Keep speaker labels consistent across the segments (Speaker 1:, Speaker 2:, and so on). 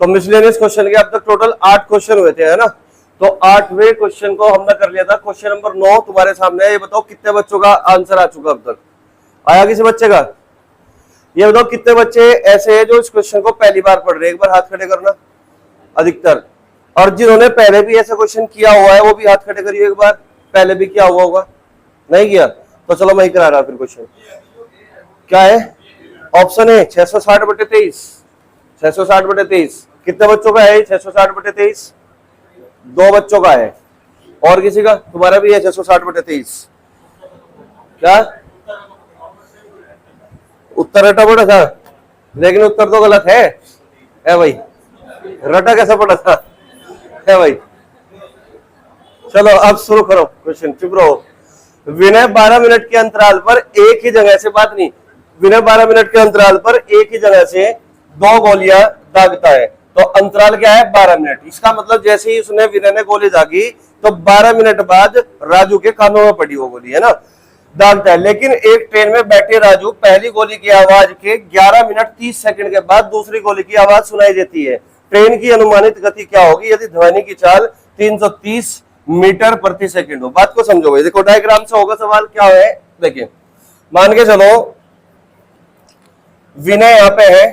Speaker 1: तो miscellaneous question के अब तक टोटल 8 क्वेश्चन हुए थे, है ना। तो 8वें क्वेश्चन को हमने कर लिया था। क्वेश्चन नंबर 9 तुम्हारे सामने है। ये बताओ कितने बच्चों का आंसर आ चुका अब तक? आया किसी बच्चे का? ये बताओ कितने बच्चे ऐसे हैं जो इस क्वेश्चन को पहली बार पढ़ रहे हैं? एक बार हाथ खड़े करना अधिकतर। और जिन्होंने पहले भी ऐसा क्वेश्चन किया हुआ है वो भी हाथ खड़े करिए एक बार। पहले भी किया हुआ होगा, नहीं किया तो चलो मैं ही करा रहा फिर। क्वेश्चन क्या है? ऑप्शन है 660/23। 660/23 कितने बच्चों का है? 660/23 2 बच्चों का है। और किसी का? तुम्हारा भी है 660/23। क्या उत्तर रटा पड़ा था? लेकिन उत्तर तो गलत है भाई। रटा कैसा पड़ा था है भाई? चलो अब शुरू करो क्वेश्चन, चुप रहो। विनय 12 मिनट के अंतराल पर एक ही जगह से, बात नहीं, विनय 12 मिनट के अंतराल पर एक ही जगह से 2 गोलियां दागता है। तो अंतराल क्या है? 12 मिनट। इसका मतलब जैसे ही उसने विनय ने गोली दागी तो 12 मिनट बाद राजू के कानों में पड़ी वो गोली, है ना, दागता है। लेकिन एक ट्रेन में बैठे राजू पहली गोली की आवाज के 11 मिनट 30 सेकंड के बाद दूसरी गोली की आवाज सुनाई देती है। ट्रेन की अनुमानित गति क्या होगी यदि ध्वनि की चाल 330 मीटर प्रति सेकंड हो? बात को समझो भाई। देखो डायग्राम से होगा सवाल। क्या है देखिए, मान के चलो विनय यहां पे है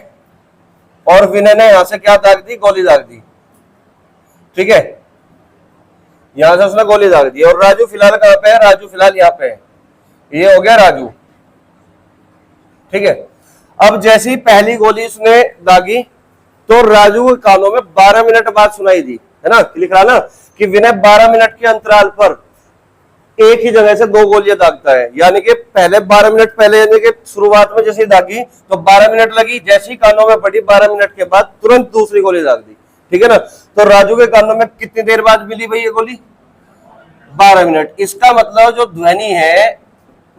Speaker 1: और विनय ने यहां से क्या दाग दी? गोली दाग दी, ठीक है। यहां से उसने गोली दाग दी। और राजू फिलहाल कहां पे है? राजू फिलहाल यहां पे है। ये हो गया राजू, ठीक है। अब जैसी पहली गोली उसने दागी तो राजू के कानों में 12 मिनट बाद सुनाई दी, है ना। लिख रहा ना कि विनय 12 मिनट के अंतराल पर एक ही जगह से 2 गोलियां दागता है। यानी कि पहले 12 मिनट पहले, यानी कि शुरुआत में जैसे दागी तो 12 मिनट लगी, जैसे ही कानों में पड़ी 12 मिनट के बाद तुरंत दूसरी गोली दाग दी, ठीक है ना। तो राजू के कानों में कितनी देर बाद मिली भाई ये गोली? 12 मिनट। इसका मतलब जो ध्वनि है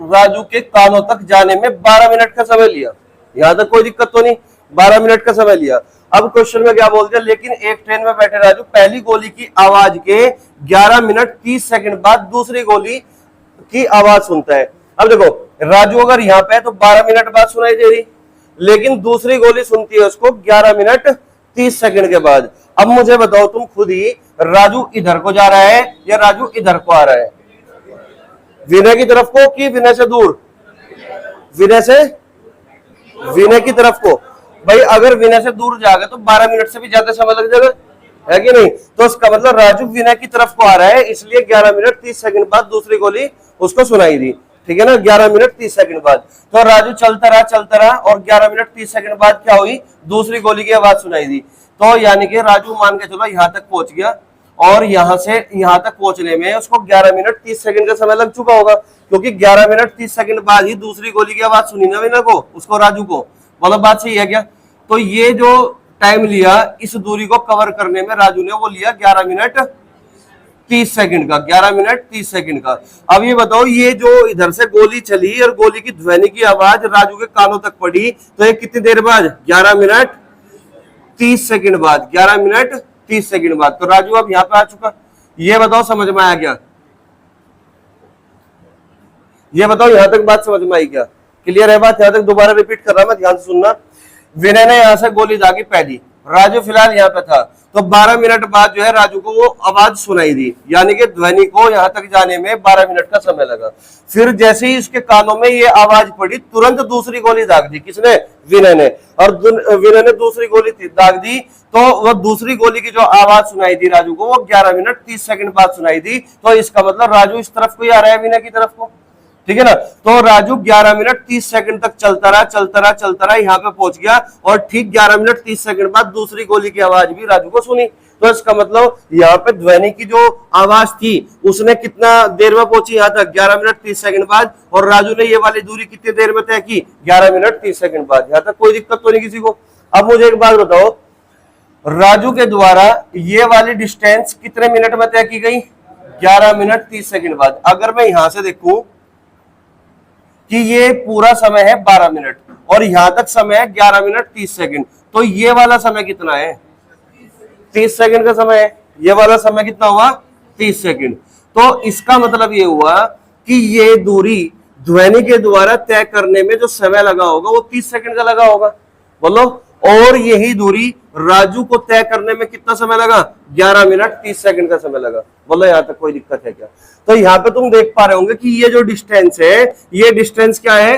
Speaker 1: राजू के कानों तक जाने में 12 मिनट का समय लिया। यहां तक कोई दिक्कत तो नहीं, 12 मिनट का समय लिया। अब क्वेश्चन में क्या बोलते हैं? लेकिन एक ट्रेन में बैठे राजू पहली गोली की आवाज के 11 मिनट 30 सेकंड बाद दूसरी गोली की आवाज सुनता है। अब देखो राजू अगर यहां पे है तो 12 मिनट बाद सुनाई दे रही, लेकिन दूसरी गोली सुनती है उसको 11 मिनट 30 सेकंड के बाद। अब मुझे बताओ तुम खुद ही, राजू इधर को जा रहा है या राजू इधर को आ रहा है? विनय की तरफ को कि विनय से दूर? विनय की तरफ को। भाई अगर विनय से दूर जाएगा तो 12 मिनट से भी ज्यादा समय लग जाएगा, है कि नहीं। तो इसका मतलब राजू विनय की तरफ को आ रहा है, इसलिए 11 मिनट 30 सेकंड बाद दूसरी गोली उसको सुनाई दी, ठीक है ना। 11 मिनट 30 सेकंड बाद तो राजू चलता रहा और 11 मिनट 30 सेकंड बाद क्या हुई? दूसरी गोली की आवाज सुनाई दी। तो यानी कि राजू मान के चलो यहां तक पहुंच गया और यहां से यहां तक पहुंचने में उसको 11 मिनट 30 सेकंड का समय लग चुका होगा, क्योंकि 11 मिनट 30 सेकंड बाद ही दूसरी गोली की आवाज सुनी ना विनय को, उसको, राजू को। बोलो बात सही है क्या? तो ये जो टाइम लिया इस दूरी को कवर करने में राजू ने वो लिया 11 मिनट 30 सेकंड का। 11 मिनट 30 सेकंड का। अब ये बताओ ये जो इधर से गोली चली और गोली की ध्वनि की आवाज राजू के कानों तक पड़ी तो ये कितनी देर बाद? 11 मिनट 30 सेकंड बाद। 11 मिनट 30 सेकंड बाद। तो राजू अब यहां पे आ चुका। ये बताओ समझ में आया क्या? ये बताओ यहां तक बात समझ में आई क्या? क्लियर है बात? यहां तक दोबारा रिपीट कर रहा मैं, ध्यान से सुनना। विनय ने यहां से गोली दागी पहली, राजू फिलहाल यहां पे था, तो 12 मिनट बाद जो है राजू को वो आवाज सुनाई दी, यानी कि ध्वनि को यहां तक जाने में 12 मिनट का समय लगा। फिर जैसे ही इसके कानों में ये आवाज पड़ी तुरंत दूसरी गोली दाग दी। किसने? विनय ने। और विनय ने दूसरी गोली दाग दी तो वो दूसरी गोली की जो आवाज सुनाई दी राजू को वो 11 मिनट 30 सेकंड बाद सुनाई दी। तो इसका मतलब राजू इस तरफ को ही आ रहा है विनय की तरफ को, ठीक है ना। तो राजू 11 मिनट 30 सेकंड तक चलता रहा, यहां पे पहुंच गया और ठीक 11 मिनट 30 सेकंड बाद दूसरी गोली की आवाज भी राजू को सुनी। तो इसका मतलब यहाँ पे ध्वनि की जो आवाज थी उसने कितना देर में पहुंची? यहाँ तक 11 मिनट 30 सेकंड बाद। और राजू ने ये वाली दूरी कितनी देर में तय की? 11 मिनट 30 सेकंड बाद। यहाँ तक कोई दिक्कत तो नहीं किसी को? अब मुझे एक बात बताओ, राजू के द्वारा ये वाली डिस्टेंस कितने मिनट में तय की गई? 11 मिनट 30 सेकंड बाद। अगर मैं यहां से देखूं कि ये पूरा समय है 12 मिनट और यहां तक समय है 11 मिनट 30 सेकंड, तो ये वाला समय कितना है? 30 सेकंड का समय है। ये वाला समय कितना हुआ? 30 सेकंड। तो इसका मतलब ये हुआ कि ये दूरी ध्वनि के द्वारा तय करने में जो समय लगा होगा वो 30 सेकंड का लगा होगा। बोलो। और यही दूरी राजू को तय करने में कितना समय लगा? 11 मिनट 30 सेकंड का समय लगा। बोलो यहां तक कोई दिक्कत है क्या? तो यहां पे तुम देख पा रहे होंगे कि ये जो डिस्टेंस है, ये डिस्टेंस क्या है?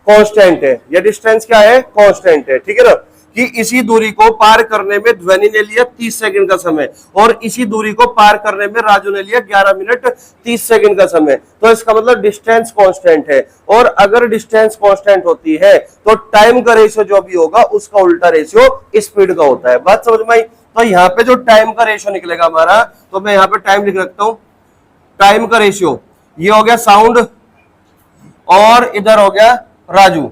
Speaker 1: कांस्टेंट है। ये डिस्टेंस क्या है? कांस्टेंट है। ठीक है ना, कि इसी दूरी को पार करने में ध्वनि ने लिया 30 सेकंड का समय और इसी दूरी को पार करने में राजू ने लिया 11 मिनट 30 सेकंड का समय। तो इसका मतलब डिस्टेंस कांस्टेंट है, और अगर डिस्टेंस कांस्टेंट होती है तो टाइम का रेशियो जो भी होगा उसका उल्टा रेशियो स्पीड का होता है। बात समझ में आई? तो यहाँ पे जो टाइम का रेशियो निकलेगा हमारा, तो मैं यहाँ पे टाइम लिख रखता हूं। टाइम का रेशियो ये हो गया साउंड और इधर हो गया राजू।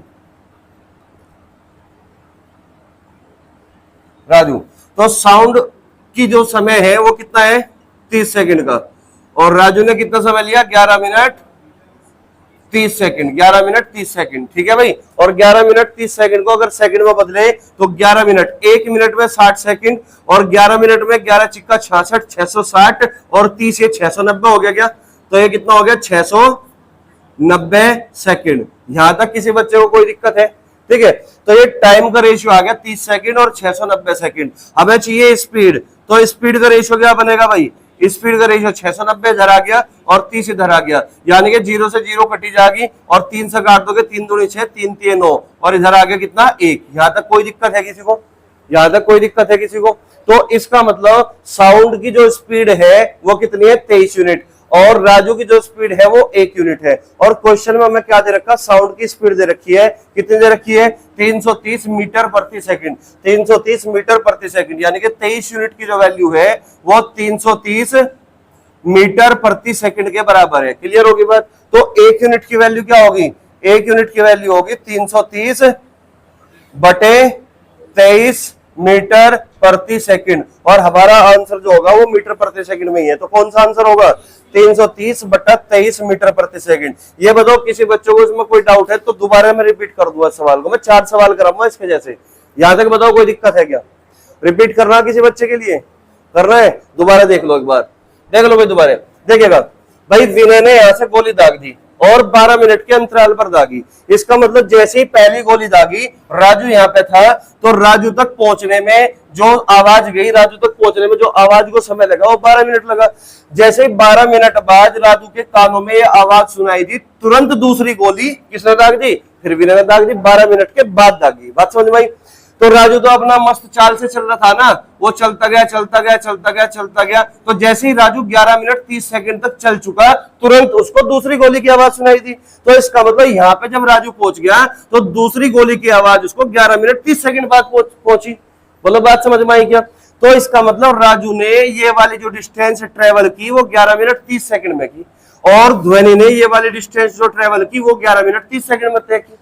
Speaker 1: तो साउंड की जो समय है वो कितना है? 30 सेकंड का, और राजू ने कितना समय लिया? 11 मिनट 30 सेकंड। 11 मिनट 30 सेकंड, ठीक है भाई। और 11 मिनट 30 सेकंड को अगर सेकंड में बदले तो 11 मिनट, 1 मिनट में 60 सेकंड, और 11 मिनट में 11 चिक्का 66, 660 और 30 ये 690 हो गया क्या? तो ये कितना हो गया? 690 सेकंड। यहां तक किसी बच्चे को कोई दिक्कत है? ठीक है, तो ये टाइम का रेशियो आ गया 30 सेकंड और 690 सेकंड। हमें चाहिए स्पीड, तो स्पीड का रेशियो क्या बनेगा भाई? स्पीड का रेशियो 690 इधर आ गया और 30 इधर आ गया, यानी कि 0 से 0 कटी जाएगी और 3 से काट दोगे, 3 दूनी 6, 3 3 9, और इधर आ गया कितना? 1। यहां तक कोई दिक्कत है किसी को? यहां तक कोई दिक्कत है किसी को? तो इसका मतलब साउंड की जो स्पीड है वो कितनी है? 23 यूनिट, और राजू की जो स्पीड है वो 1 यूनिट है। और क्वेश्चन में हमें क्या दे रखा? साउंड की स्पीड दे रखी है। कितनी दे रखी है? 330 मीटर प्रति सेकंड। 330 मीटर प्रति सेकंड, यानी कि 23 यूनिट की जो वैल्यू है वो 330 मीटर प्रति सेकंड के बराबर है। क्लियर होगी बात? तो 1 यूनिट की वैल्यू क्या होगी? 1 यूनिट की वैल्यू होगी 330 बटे 23 मीटर प्रति सेकंड, और हमारा आंसर जो होगा वो मीटर प्रति सेकंड में ही है। तो कौन सा आंसर होगा? 330 बटा 23 मीटर प्रति सेकंड। ये बताओ किसी बच्चों को इसमें कोई डाउट है तो दोबारा मैं रिपीट कर दूंगा सवाल को। मैं 4 सवाल कराऊंगा इसके जैसे। यहां तक बताओ कोई दिक्कत है क्या? रिपीट करना किसी बच्चे के लिए करना है? दोबारा देख लो, एक बार देख लो भाई, दोबारा देखिएगा भाई। विनय ने यहां से गोली दाग दी और 12 मिनट के अंतराल पर दागी। इसका मतलब जैसे ही पहली गोली दागी, राजू यहाँ पे था, तो राजू तक पहुंचने में जो आवाज गई, राजू तक पहुंचने में जो आवाज को समय लगा वो 12 मिनट लगा। जैसे ही 12 मिनट बाद राजू के कानों में ये आवाज सुनाई दी, तुरंत दूसरी गोली किसने दाग दी? फिर विनय ने दाग दी। 12 मिनट के बाद दागी। बात समझ में आई? तो राजू तो अपना मस्त चाल से चल रहा था ना, वो चलता गया चलता गया चलता गया चलता गया। तो जैसे ही राजू 11 मिनट 30 सेकंड तक चल चुका, तुरंत उसको दूसरी गोली की आवाज सुनाई दी। तो इसका मतलब यहाँ पे जब राजू पहुंच गया तो दूसरी गोली की आवाज उसको 11 मिनट 30 सेकंड बाद पहुंची। बोलो बात समझ में आई क्या? तो इसका मतलब राजू ने ये वाली जो डिस्टेंस ट्रेवल की वो 11 मिनट 30 सेकंड में की, और ध्वनि ने ये वाली डिस्टेंस जो ट्रेवल की वो 11 मिनट 30 सेकंड में तय की।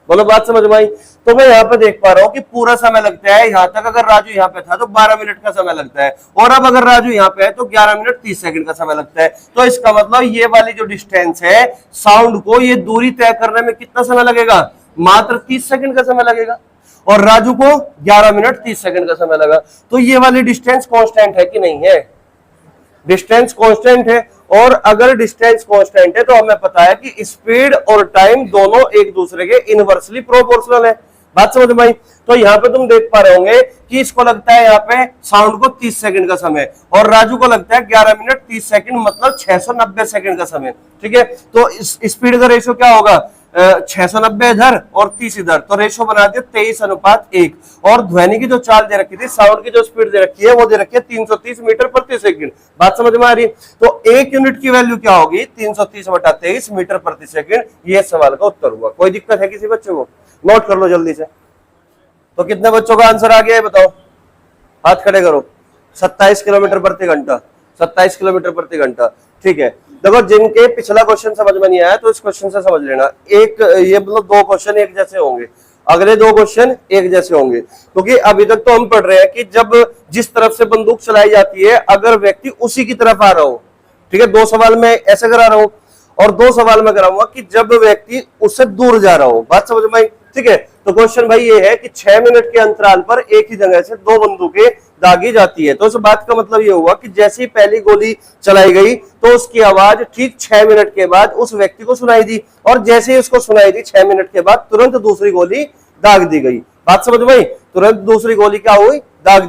Speaker 1: बोलो बात समझ में आई? तो मैं यहाँ पे देख पा रहा हूँ कि पूरा समय लगता है यहाँ तक। अगर राजू यहाँ पे था तो 12 मिनट का समय लगता है, और अब अगर राजू यहाँ पे है तो 11 मिनट 30 सेकंड का समय लगता है। तो इसका मतलब ये वाली जो डिस्टेंस है, साउंड को ये दूरी तय करने में कितना समय लगेगा? मात्र 30 सेकंड का समय लगेगा, और राजू को 11 मिनट 30 सेकंड का समय लगा। तो ये वाली डिस्टेंस कांस्टेंट है कि नहीं है? डिस्टेंस कांस्टेंट है, और अगर डिस्टेंस कांस्टेंट है तो हमें पता है कि स्पीड और टाइम दोनों एक दूसरे के इनवर्सली प्रोपोर्शनल है। बात समझ में आई? तो यहाँ पे तुम देख पा रहे होंगे कि इसको लगता है यहाँ पे साउंड को 30 सेकंड का समय, और राजू को लगता है 11 मिनट 30 सेकंड, मतलब 690 सेकंड का समय। ठीक है, तो इस स्पीड का रेशियो क्या होगा? 690 इधर और 30 इधर, तो रेशियो बना दिया 23:1। और ध्वनि की जो चाल दे रखी थी, साउंड की जो स्पीड दे रखी है वो दे रखी है 330 मीटर प्रति सेकंड। बात समझ में आ रही? तो 1 यूनिट की वैल्यू क्या होगी? 330 बटा 23 मीटर प्रति सेकंड। ये सवाल का उत्तर हुआ। कोई दिक्कत है किसी बच्चे को? नोट कर लो जल्दी से। तो कितने बच्चों का आंसर आ गया है बताओ? हाथ खड़े करो। 27 किलोमीटर प्रति घंटा। 27 किलोमीटर प्रति घंटा। ठीक है, देखो जिनके पिछला क्वेश्चन समझ में नहीं आया तो इस क्वेश्चन से समझ लेना। एक ये मतलब 2 क्वेश्चन एक जैसे होंगे, अगले 2 क्वेश्चन एक जैसे होंगे, क्योंकि अभी तक तो हम पढ़ रहे हैं कि जब जिस तरफ से बंदूक चलाई जाती है अगर व्यक्ति उसी की तरफ आ रहा हो। ठीक है, 2 सवाल में ऐसे करा रहा हूं और 2 सवाल में कराऊंगा कि जब व्यक्ति उससे दूर जा रहा हो। बात समझ में आई? ठीक है, तो क्वेश्चन भाई ये है कि 6 मिनट के अंतराल पर एक ही जगह से 2 बंदूकें दागी जाती है। तो इस बात का मतलब ये हुआ कि जैसे ही पहली गोली चलाई गई तो उसकी आवाज ठीक 6 मिनट के बाद उस व्यक्ति को सुनाई दी, और जैसे ही उसको सुनाई दी 6 मिनट के बाद तुरंत दूसरी गोली दाग दी गई। बात समझ में आई? तुरंत दूसरी गोली क्या हुई, दाग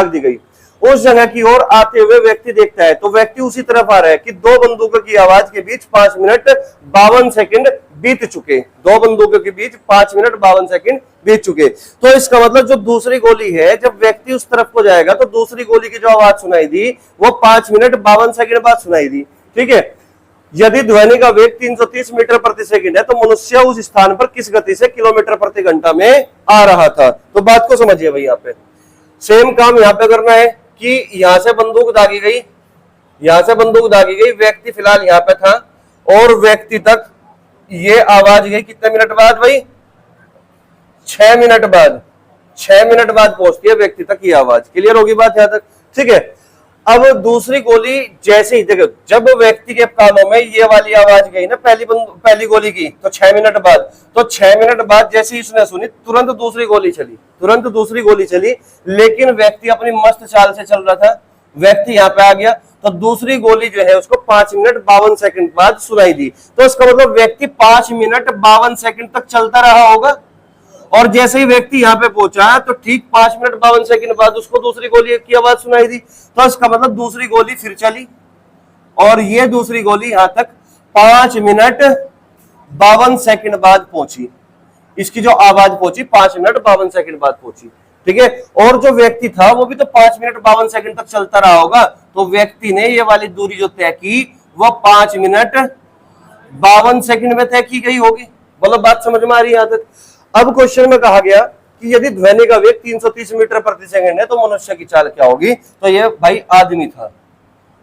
Speaker 1: दी गई। उस जगह की ओर आते हुए व्यक्ति देखता है, तो व्यक्ति उसी तरफ आ रहा है कि दो बंदूकों की आवाज के बीच 5 मिनट 52 सेकंड बीत चुके। दो बंदूकों के बीच 5 मिनट 52 सेकंड बीत चुके। तो इसका मतलब जो दूसरी गोली है, जब व्यक्ति उस तरफ को जाएगा तो दूसरी गोली की जो आवाज सुनाई दी वो 5 मिनट 52 सेकंड बाद सुनाई दी। ठीक है। यदि ध्वनि का वेग 330 मीटर प्रति सेकंड है, तो मनुष्य उस स्थान पर किस गति से किलोमीटर प्रति घंटा में आ रहा था। तो बात को समझिए भाई, यहाँ पे सेम काम यहाँ पे करना है कि यहां से बंदूक दागी गई, यहां से बंदूक दागी गई, व्यक्ति फिलहाल यहां पे था और व्यक्ति तक ये आवाज गई कितने मिनट बाद भाई, 6 मिनट बाद। 6 मिनट बाद पहुंचती है व्यक्ति तक ये आवाज। क्लियर होगी बात यहां तक? ठीक है। अब दूसरी गोली जैसे ही, देखो जब व्यक्ति के कानों में ये वाली आवाज गई ना पहली गोली की, तो 6 मिनट बाद, तो 6 मिनट बाद जैसे ही उसने सुनी तुरंत दूसरी गोली चली, तुरंत दूसरी गोली चली। लेकिन व्यक्ति अपनी मस्त चाल से चल रहा था, व्यक्ति यहाँ पे आ गया, तो दूसरी गोली जो है उसको 5 मिनट 52 सेकंड बाद सुनाई दी। तो इसका मतलब व्यक्ति 5 मिनट 52 सेकंड तक चलता रहा होगा, और जैसे ही व्यक्ति यहाँ पे पहुंचा तो ठीक 5 मिनट 52 सेकंड बाद उसको दूसरी गोली की आवाज सुनाई दी। तो इसका मतलब दूसरी गोली फिर चली, और ये दूसरी गोली यहां तक 5 मिनट 52 सेकंड बाद पहुंची। इसकी जो आवाज पहुंची 5 मिनट 52 सेकंड बाद पहुंची। ठीक है। और जो व्यक्ति था वो भी तो 5 मिनट 52 सेकंड तक चलता रहा होगा। तो व्यक्ति ने ये वाली दूरी जो तय की वो 5 मिनट 52 सेकंड में तय की गई होगी। बोलो बात समझ में आ रही है यहां तक? अब क्वेश्चन में कहा गया कि यदि ध्वनि का वेग 330 मीटर प्रति सेकंड है तो मनुष्य की चाल क्या होगी? तो ये भाई आदमी था।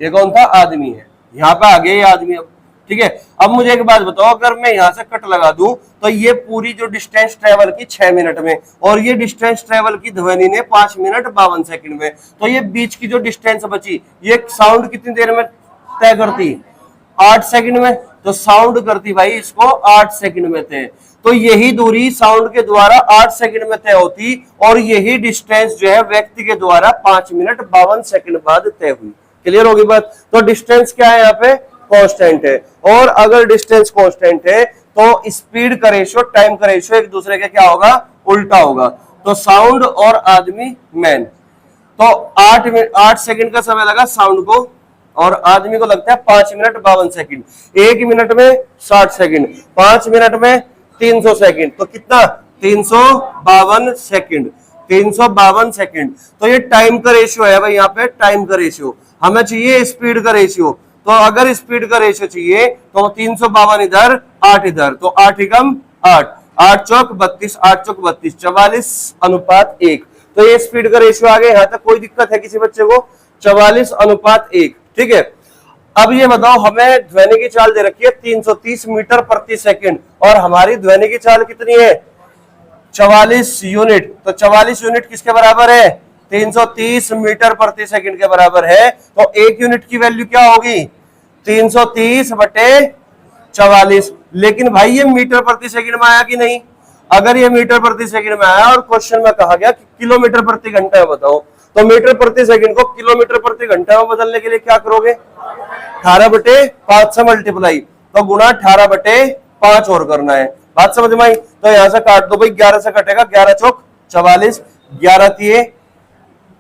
Speaker 1: ये कौन था? आदमी है। यहाँ पे आ गया ये आदमी। अब ठीक है। अब मुझे एक बात बताओ, अगर मैं यहाँ से कट लगा दूं तो ये पूरी जो डिस्टेंस ट्रेवल की 6 मिनट में, और ये डिस्टेंस ट्रेवल की ध्वनि ने 5 मिनट 52 सेकंड में, तो ये बीच की जो डिस्टेंस बची ये साउंड कितनी देर में तय करती? 8 सेकंड में। तो साउंड करती भाई इसको 8 सेकंड में तय। तो यही दूरी साउंड के द्वारा 8 सेकंड में तय होती, और यही डिस्टेंस जो है व्यक्ति के द्वारा 5 मिनट 52 सेकंड बाद तय हुई। क्लियर होगी बात? तो डिस्टेंस क्या है यहाँ पे? कांस्टेंट है। और अगर डिस्टेंस कांस्टेंट है तो स्पीड का रेशियो, टाइम का रेशियो एक दूसरे के क्या होगा? उल्टा होगा। तो साउंड और आदमी मैन। तो 8 सेकंड का समय लगा साउंड को, और आदमी को लगता है 5 मिनट 52 सेकंड। 1 मिनट में 60 सेकंड, 5 मिनट में 300 सेकंड। तो कितना? 352 सेकंड। 352 सेकंड। तो ये टाइम का रेशियो है भाई, यहाँ पे टाइम का रेशियो। हमें चाहिए स्पीड का रेशियो। तो अगर स्पीड का रेशियो चाहिए तो 352 इधर, 8 इधर, तो 8 एकम 8, 8 चौक 32, 8 चौक 32, 44:1। तो ये स्पीड का रेशियो आ गया। यहाँ तक कोई दिक्कत है किसी बच्चे को? 44:1। ठीक है। अब ये बताओ, हमें ध्वनि की चाल दे रखी है 330 मीटर प्रति सेकंड, और हमारी ध्वनि की चाल कितनी है? 44 यूनिट। तो 44 यूनिट किसके बराबर है? 330 मीटर प्रति सेकंड के बराबर है। तो 1 यूनिट की वैल्यू क्या होगी? 330 बटे 44। लेकिन भाई ये मीटर प्रति सेकंड में आया कि नहीं? अगर ये मीटर प्रति सेकंड में आया और क्वेश्चन में कहा गया कि किलोमीटर प्रति घंटा है, बताओ तो मीटर प्रति सेकंड को किलोमीटर प्रति घंटा में बदलने के लिए क्या करोगे? 18/5 से मल्टीप्लाई, तो गुणा 18/5 और करना है। बात समझ में आई? तो यहां से काट दो भाई, 11 से कटेगा, 11 चौक 44, 11 तिये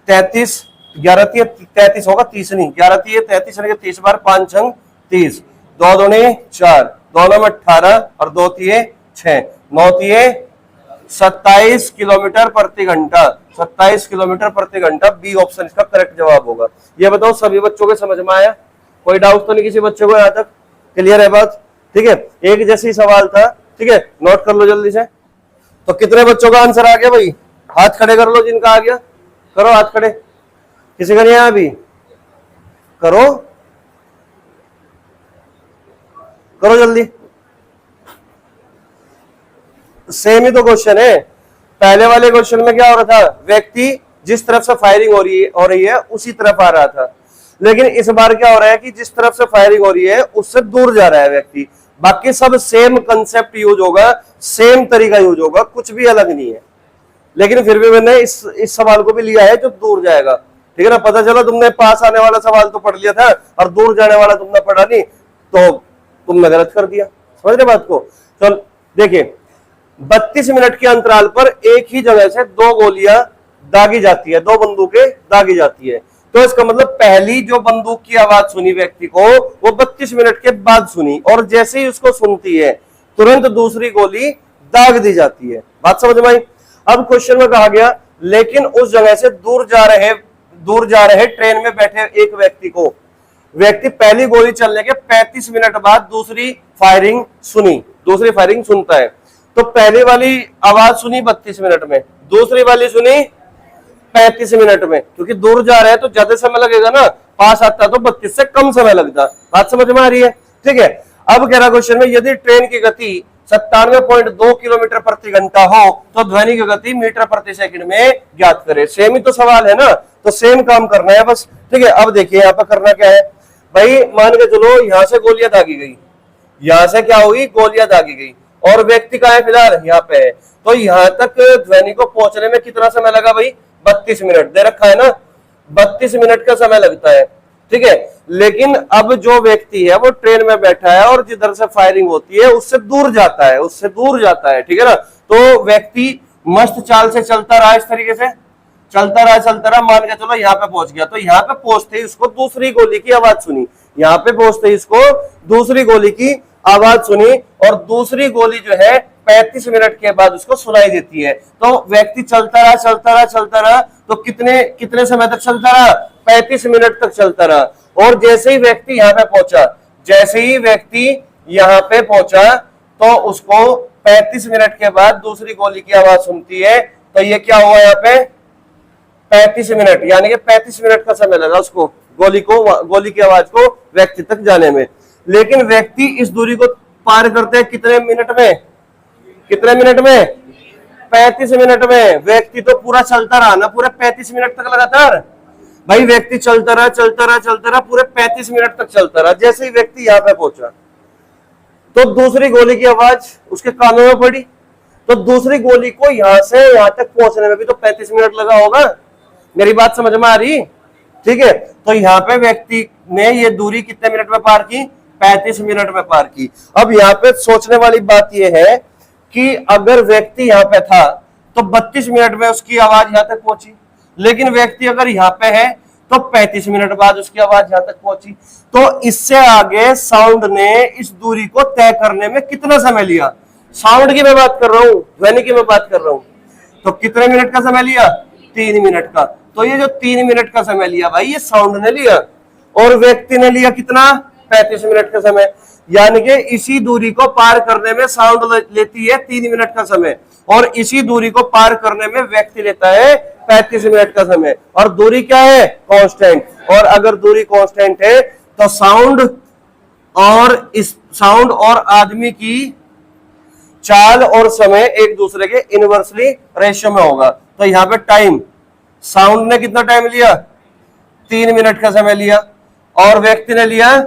Speaker 1: 33, 11 तिये 33 होगा, 30 नहीं, 11 तिये 33, 30 बार 5 छंग 30, 2 दूनी 4, 2 में 18 और 2 तिये 6, 9 तिये 27 किलोमीटर प्रति घंटा। 27 किलोमीटर प्रति घंटा बी ऑप्शन इसका करेक्ट जवाब होगा। ये बताओ सभी बच्चों के समझ में आया? कोई डाउट तो नहीं किसी बच्चे को यहाँ तक? क्लियर है बात? ठीक है। एक जैसी सवाल था। ठीक है, नोट कर लो जल्दी से। तो कितने बच्चों का आंसर आ गया भाई? हाथ खड़े कर लो जिनका आ गया, करो हाथ खड़े। किसी का नहीं आया अभी? करो करो जल्दी। सेम ही तो क्वेश्चन है। पहले वाले क्वेश्चन में क्या हो रहा था? व्यक्ति जिस तरफ से फायरिंग हो रही है उसी तरफ आ रहा था। लेकिन इस बार क्या हो रहा है कि जिस तरफ से फायरिंग हो रही है उससे दूर जा रहा है व्यक्ति। बाकी सब सेम कंसेप्ट यूज होगा, सेम तरीका यूज होगा, कुछ भी अलग नहीं है। लेकिन फिर भी मैंने इस सवाल को भी लिया है जो दूर जाएगा। ठीक है ना? पता चला तुमने पास आने वाला सवाल तो पढ़ लिया था और दूर जाने वाला तुमने पढ़ा नहीं, तो तुमने गलत कर दिया। समझ रहे बात को? चल देखिए, 32 मिनट के अंतराल पर एक ही जगह से दो गोलियां दागी जाती है, दो बंदूकें दागी जाती है। तो इसका मतलब पहली जो बंदूक की आवाज सुनी व्यक्ति को वो 32 मिनट के बाद सुनी, और जैसे ही उसको सुनती है तुरंत दूसरी गोली दाग दी जाती है। बात समझ में आई? अब क्वेश्चन में कहा गया लेकिन उस जगह से दूर जा रहे ट्रेन में बैठे एक व्यक्ति पहली गोली चलने के 35 मिनट बाद दूसरी फायरिंग सुनता है। तो पहली वाली आवाज सुनी 32 मिनट में, दूसरी वाली सुनी 35 मिनट में, क्योंकि दूर जा रहे हैं तो ज्यादा समय लगेगा ना, पास आता तो 32 से कम समय लगता। बात समझ में आ रही है? ठीक है। अब कह रहा क्वेश्चन में यदि ट्रेन की गति 97.2 किलोमीटर प्रति घंटा हो तो ध्वनि की गति मीटर प्रति सेकंड में ज्ञात करे। सेम ही तो सवाल है ना, तो सेम काम करना है बस। ठीक है। अब देखिए यहाँ पर करना क्या है भाई, मान के चलो यहां से गोलियां दागी गई, यहां से क्या होगी, गोलियां दागी गई, और व्यक्ति का है फिलहाल यहाँ पे है, तो यहां तक ध्वनि को पहुंचने में कितना समय लगा भाई, 32 मिनट दे रखा है ना, 32 मिनट का समय लगता है। ठीक है। लेकिन अब जो व्यक्ति है वो ट्रेन में बैठा है और जिधर से फायरिंग होती है उससे दूर जाता है, ठीक है ना। तो व्यक्ति मस्त चाल से चलता रहा, इस तरीके से चलता रहा, मान के चलो यहाँ पे पहुंच गया। तो यहाँ पे पहुंचते ही उसको दूसरी गोली की आवाज सुनी, और दूसरी गोली जो है 35 मिनट के बाद उसको सुनाई देती है। तो व्यक्ति चलता रहा, तो कितने समय तक चलता रहा, 35 मिनट तक चलता रहा। और जैसे ही व्यक्ति यहाँ पे पहुंचा तो उसको 35 मिनट के बाद दूसरी गोली की आवाज सुनती है। तो ये क्या हुआ यहाँ पे, 35 मिनट, यानी कि 35 मिनट का समय लगा उसको गोली की आवाज को व्यक्ति तक जाने में। लेकिन व्यक्ति इस दूरी को पार करते हैं कितने मिनट में, 35 मिनट में। व्यक्ति तो पूरा चलता रहा ना, पूरे 35 मिनट तक लगातार भाई, व्यक्ति चलता रहा पूरे 35 मिनट तक चलता रहा। जैसे ही व्यक्ति यहाँ पे पहुंचा तो दूसरी गोली की आवाज उसके कानों में पड़ी, तो दूसरी गोली को यहां से यहां तक पहुंचने में भी तो 35 मिनट लगा होगा। मेरी बात समझ में आ रही? ठीक है। तो यहाँ पे व्यक्ति ने ये दूरी कितने मिनट में पार की, 35 मिनट में पार की। अब यहाँ पे सोचने वाली बात यह है कि अगर व्यक्ति यहाँ पे था तो 32 मिनट में उसकी आवाज यहाँ तक पहुंची, लेकिन व्यक्ति अगर यहाँ पे है तो 35 मिनट बाद उसकी आवाज यहाँ तक पहुंची। तो इससे आगे साउंड ने इस दूरी को तय करने में कितना समय लिया, साउंड की मैं बात कर रहा हूं, ध्वनि की मैं बात कर रहा हूं। तो कितने मिनट का समय लिया, 3 मिनट का। तो ये जो 3 मिनट का समय लिया भाई, ये साउंड ने लिया, और व्यक्ति ने लिया कितना, 35 मिनट का समय। यानी कि इसी दूरी को पार करने में साउंड लेती है 3 मिनट का समय, और इसी दूरी को पार करने में व्यक्ति लेता है 35 मिनट का समय। और दूरी क्या है, कांस्टेंट। और अगर दूरी कांस्टेंट है तो साउंड और आदमी की चाल और समय एक दूसरे के इनवर्सली रेशियो में होगा। तो यहाँ पे टाइम, साउंड ने कितना टाइम लिया, 3 मिनट का समय लिया, और व्यक्ति ने लिया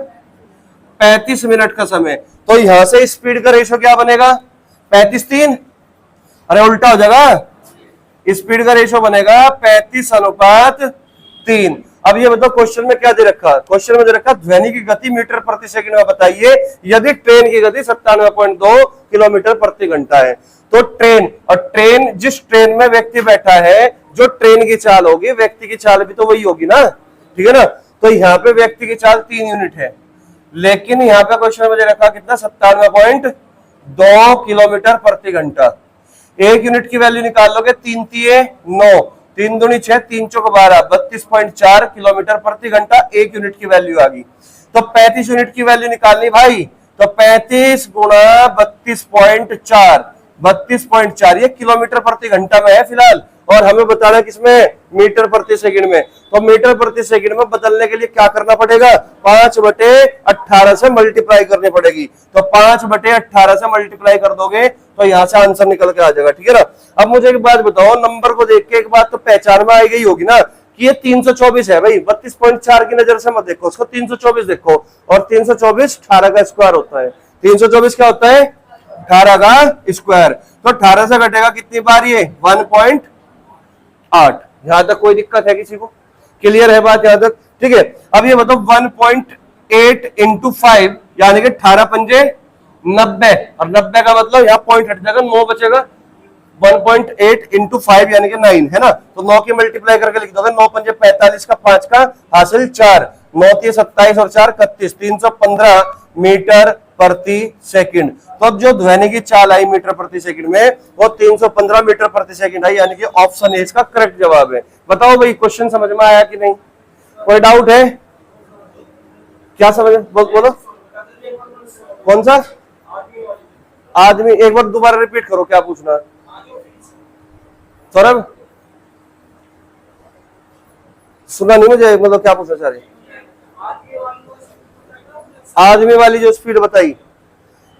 Speaker 1: 35 मिनट का समय। तो यहां से स्पीड का रेशियो क्या बनेगा, 35:3, अरे उल्टा हो जाएगा, स्पीड का रेशियो बनेगा 35:3। अब ये बताओ क्वेश्चन में क्या दे रखा, क्वेश्चन में दे रखा ध्वनि की गति मीटर प्रति सेकंड में बताइए यदि ट्रेन की गति 97.2 किलोमीटर प्रति घंटा है। तो ट्रेन जिस ट्रेन में व्यक्ति बैठा है, जो ट्रेन की चाल होगी, व्यक्ति की चाल भी तो वही होगी ना, ठीक है ना। तो यहाँ पे व्यक्ति की चाल 3 यूनिट है, लेकिन यहाँ पे क्वेश्चन में दे रखा कितना, 97.2 किलोमीटर प्रति घंटा। 1 यूनिट की वैल्यू निकाल लोगे, 3 तिये 9, 3 दूनी 6, 3 चौक 12, 32.4 किलोमीटर प्रति घंटा 1 यूनिट की वैल्यू आ गई। तो 35 यूनिट की वैल्यू निकालनी भाई, तो 35 गुणा 32.4 ये किलोमीटर प्रति घंटा में है फिलहाल, और हमें बताना किसमें, मीटर प्रति सेकंड में। तो मीटर प्रति सेकंड में बदलने के लिए क्या करना पड़ेगा, 5/18 से मल्टीप्लाई करनी पड़ेगी। तो 5/18 से मल्टीप्लाई कर दोगे तो यहां से आंसर निकल के आ जाएगा, ठीक है ना। अब मुझे एक बात बताओ, नंबर को देख के एक बात तो पहचान में आई गई होगी ना कि ये 324 है भाई। 32.4 की नजर से मत देखो उसको, 324 देखो, और 324 18 का स्क्वायर होता है। 324 क्या होता है, 18 का स्क्वायर। तो 18 से घटेगा कितनी बार ये, 1.8। यहां तक कोई दिक्कत है किसी को, क्लियर है बात यहां तक, ठीक है। अब ये बताओ 1.8 × 5 यानी कि 18 पंजे 90, और 90 का मतलब यहाँ पॉइंट हट जाएगा, 9 बचेगा, 1.8 इंटू 5 यानी कि 9 है ना। तो 9 की मल्टीप्लाई करके लिख दोगे, 9 पंजे 45 का 5 का हासिल 4, 9 3 27 और 4 31, 315 मीटर प्रति सेकंड। तो अब जो ध्वनि की चाल आई मीटर प्रति सेकंड में, वो 315 मीटर प्रति सेकंड आई, यानी कि ऑप्शन ए इसका करेक्ट जवाब है। बताओ भाई क्वेश्चन समझ में आया कि नहीं, कोई डाउट है क्या? समझ बोलो कौन सा आदमी, एक बार दोबारा रिपीट करो, क्या पूछना सौरभ? सुना नहीं मुझे, मतलब क्या पूछना चाह रहे? आदमी वाली जो स्पीड बताई,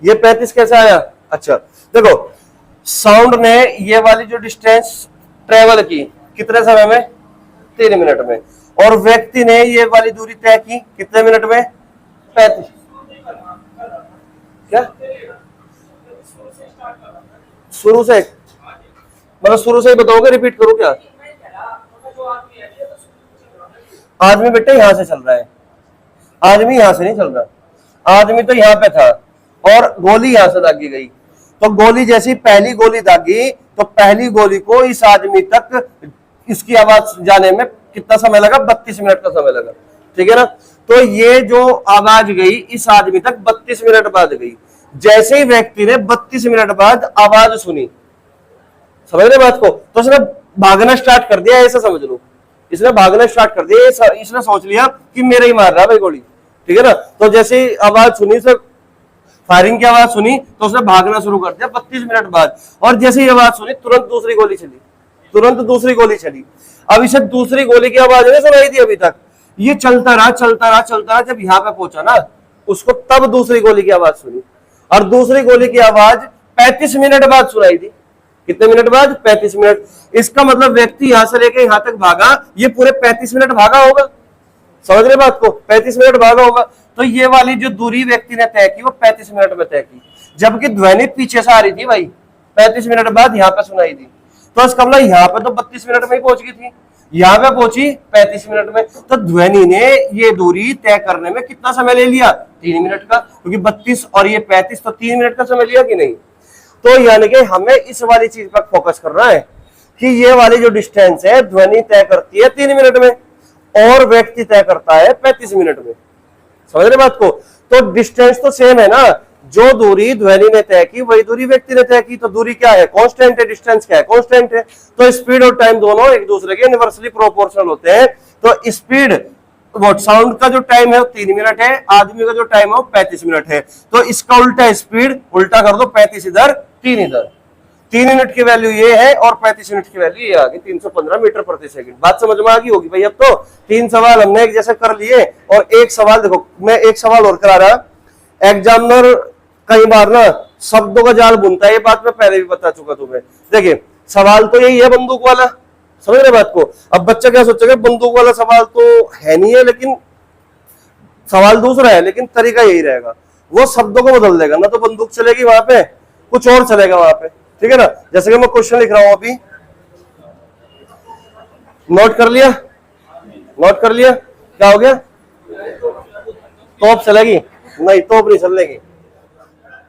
Speaker 1: ये 35 कैसे आया? अच्छा देखो, साउंड ने ये वाली जो डिस्टेंस ट्रेवल की कितने समय में? 3 मिनट में। और व्यक्ति ने ये वाली दूरी तय की कितने मिनट में? 35। क्या शुरू से, मतलब शुरू से ही बताओगे, रिपीट करो क्या? आदमी बेटे यहां से चल रहा है, आदमी यहां से नहीं चल रहा, आदमी तो यहां पे था और गोली यहां से दागी गई। तो गोली जैसी पहली गोली दागी, तो पहली गोली को इस आदमी तक इसकी आवाज जाने में कितना समय लगा? 32 मिनट का समय लगा, ठीक है ना। तो ये जो आवाज गई इस आदमी तक 32 मिनट बाद गई। जैसे ही व्यक्ति ने 32 मिनट बाद आवाज सुनी, समझ रहे बात को, तो उसने भागना स्टार्ट कर दिया, ऐसा समझ लो, इसने भागना स्टार्ट कर दिया, इसने सोच लिया कि मेरे ही मार रहा भाई गोली, ठीक है ना। तो जैसे ही आवाज सुनी, से फायरिंग की आवाज सुनी, तो उसने भागना शुरू कर दिया 32 मिनट बाद। और जैसे ही आवाज सुनी, तुरंत दूसरी गोली चली, तुरंत दूसरी गोली चली। अब इसे दूसरी गोली की आवाज नहीं सुनाई थी अभी तक, ये चलता रहा चलता रहा चलता रहा, जब यहां पे पहुंचा ना, उसको तब दूसरी गोली की आवाज सुनी, और दूसरी गोली की आवाज 35 मिनट बाद सुनाई थी। कितने मिनट बाद? 35 मिनट। इसका मतलब व्यक्ति यहां से लेके यहां तक भागा, ये पूरे 35 मिनट भागा होगा, समझ रहे बात को, 35 मिनट भागा होगा। तो ये वाली जो दूरी व्यक्ति ने तय की वो 35 मिनट में तय की, जबकि ध्वनि पीछे से आ रही थी भाई, 35 मिनट बाद यहां पे सुनाई दी। तो इसका मतलब यहाँ पे तो 32 मिनट में ही पहुंच गई थी, यहाँ पे पहुंची 35 मिनट में। तो ध्वनि ने ये दूरी तय करने में कितना समय ले लिया? 3 मिनट का, क्योंकि 32 और ये 35, तो 3 मिनट का समय लिया कि नहीं। तो यानी कि हमें इस वाली चीज पर फोकस करना है कि ये वाली जो डिस्टेंस है, ध्वनि तय करती है 3 मिनट में और व्यक्ति तय करता है 35 मिनट में, समझ रहे बात को। तो डिस्टेंस तो सेम है ना, जो दूरी ध्वनि ने तय की वही दूरी व्यक्ति ने तय की। तो दूरी क्या है? कांस्टेंट है, डिस्टेंस क्या है? कांस्टेंट है। तो स्पीड और टाइम दोनों एक दूसरे के इनवर्सली प्रोपोर्शनल होते हैं। तो स्पीड, साउंड का जो टाइम है वो 3 मिनट है, आदमी का जो टाइम है वो 35 मिनट है। तो इसका उल्टा है, स्पीड उल्टा कर दो, 35 इधर 3 इधर, 3 मिनट की वैल्यू ये है और 35 मिनट की वैल्यू ये आ गई 315 मीटर प्रति सेकंड। बात समझ में आ गई होगी भाई। अब तो 3 सवाल हमने एक जैसे कर लिए, और एक सवाल देखो, मैं एक सवाल और करा रहा। एग्जामिनर कई बार ना शब्दों का जाल बुनता है, ये बात मैं पहले भी बता चुका तुम्हें। देखिए सवाल तो यही है बंदूक वाला, समझ रहे बात को। अब बच्चा क्या सोचेगा, बंदूक वाला सवाल तो है नहीं है, लेकिन सवाल दूसरा है, लेकिन तरीका यही रहेगा, वो शब्दों को बदल देगा ना, तो बंदूक चलेगी वहां पे, कुछ और चलेगा वहां पे, ठीक है ना। जैसे कि मैं क्वेश्चन लिख रहा हूं अभी, नोट कर लिया? नोट कर लिया? क्या हो गया? तोप चलेगी? नहीं, तोप नहीं चलेगी।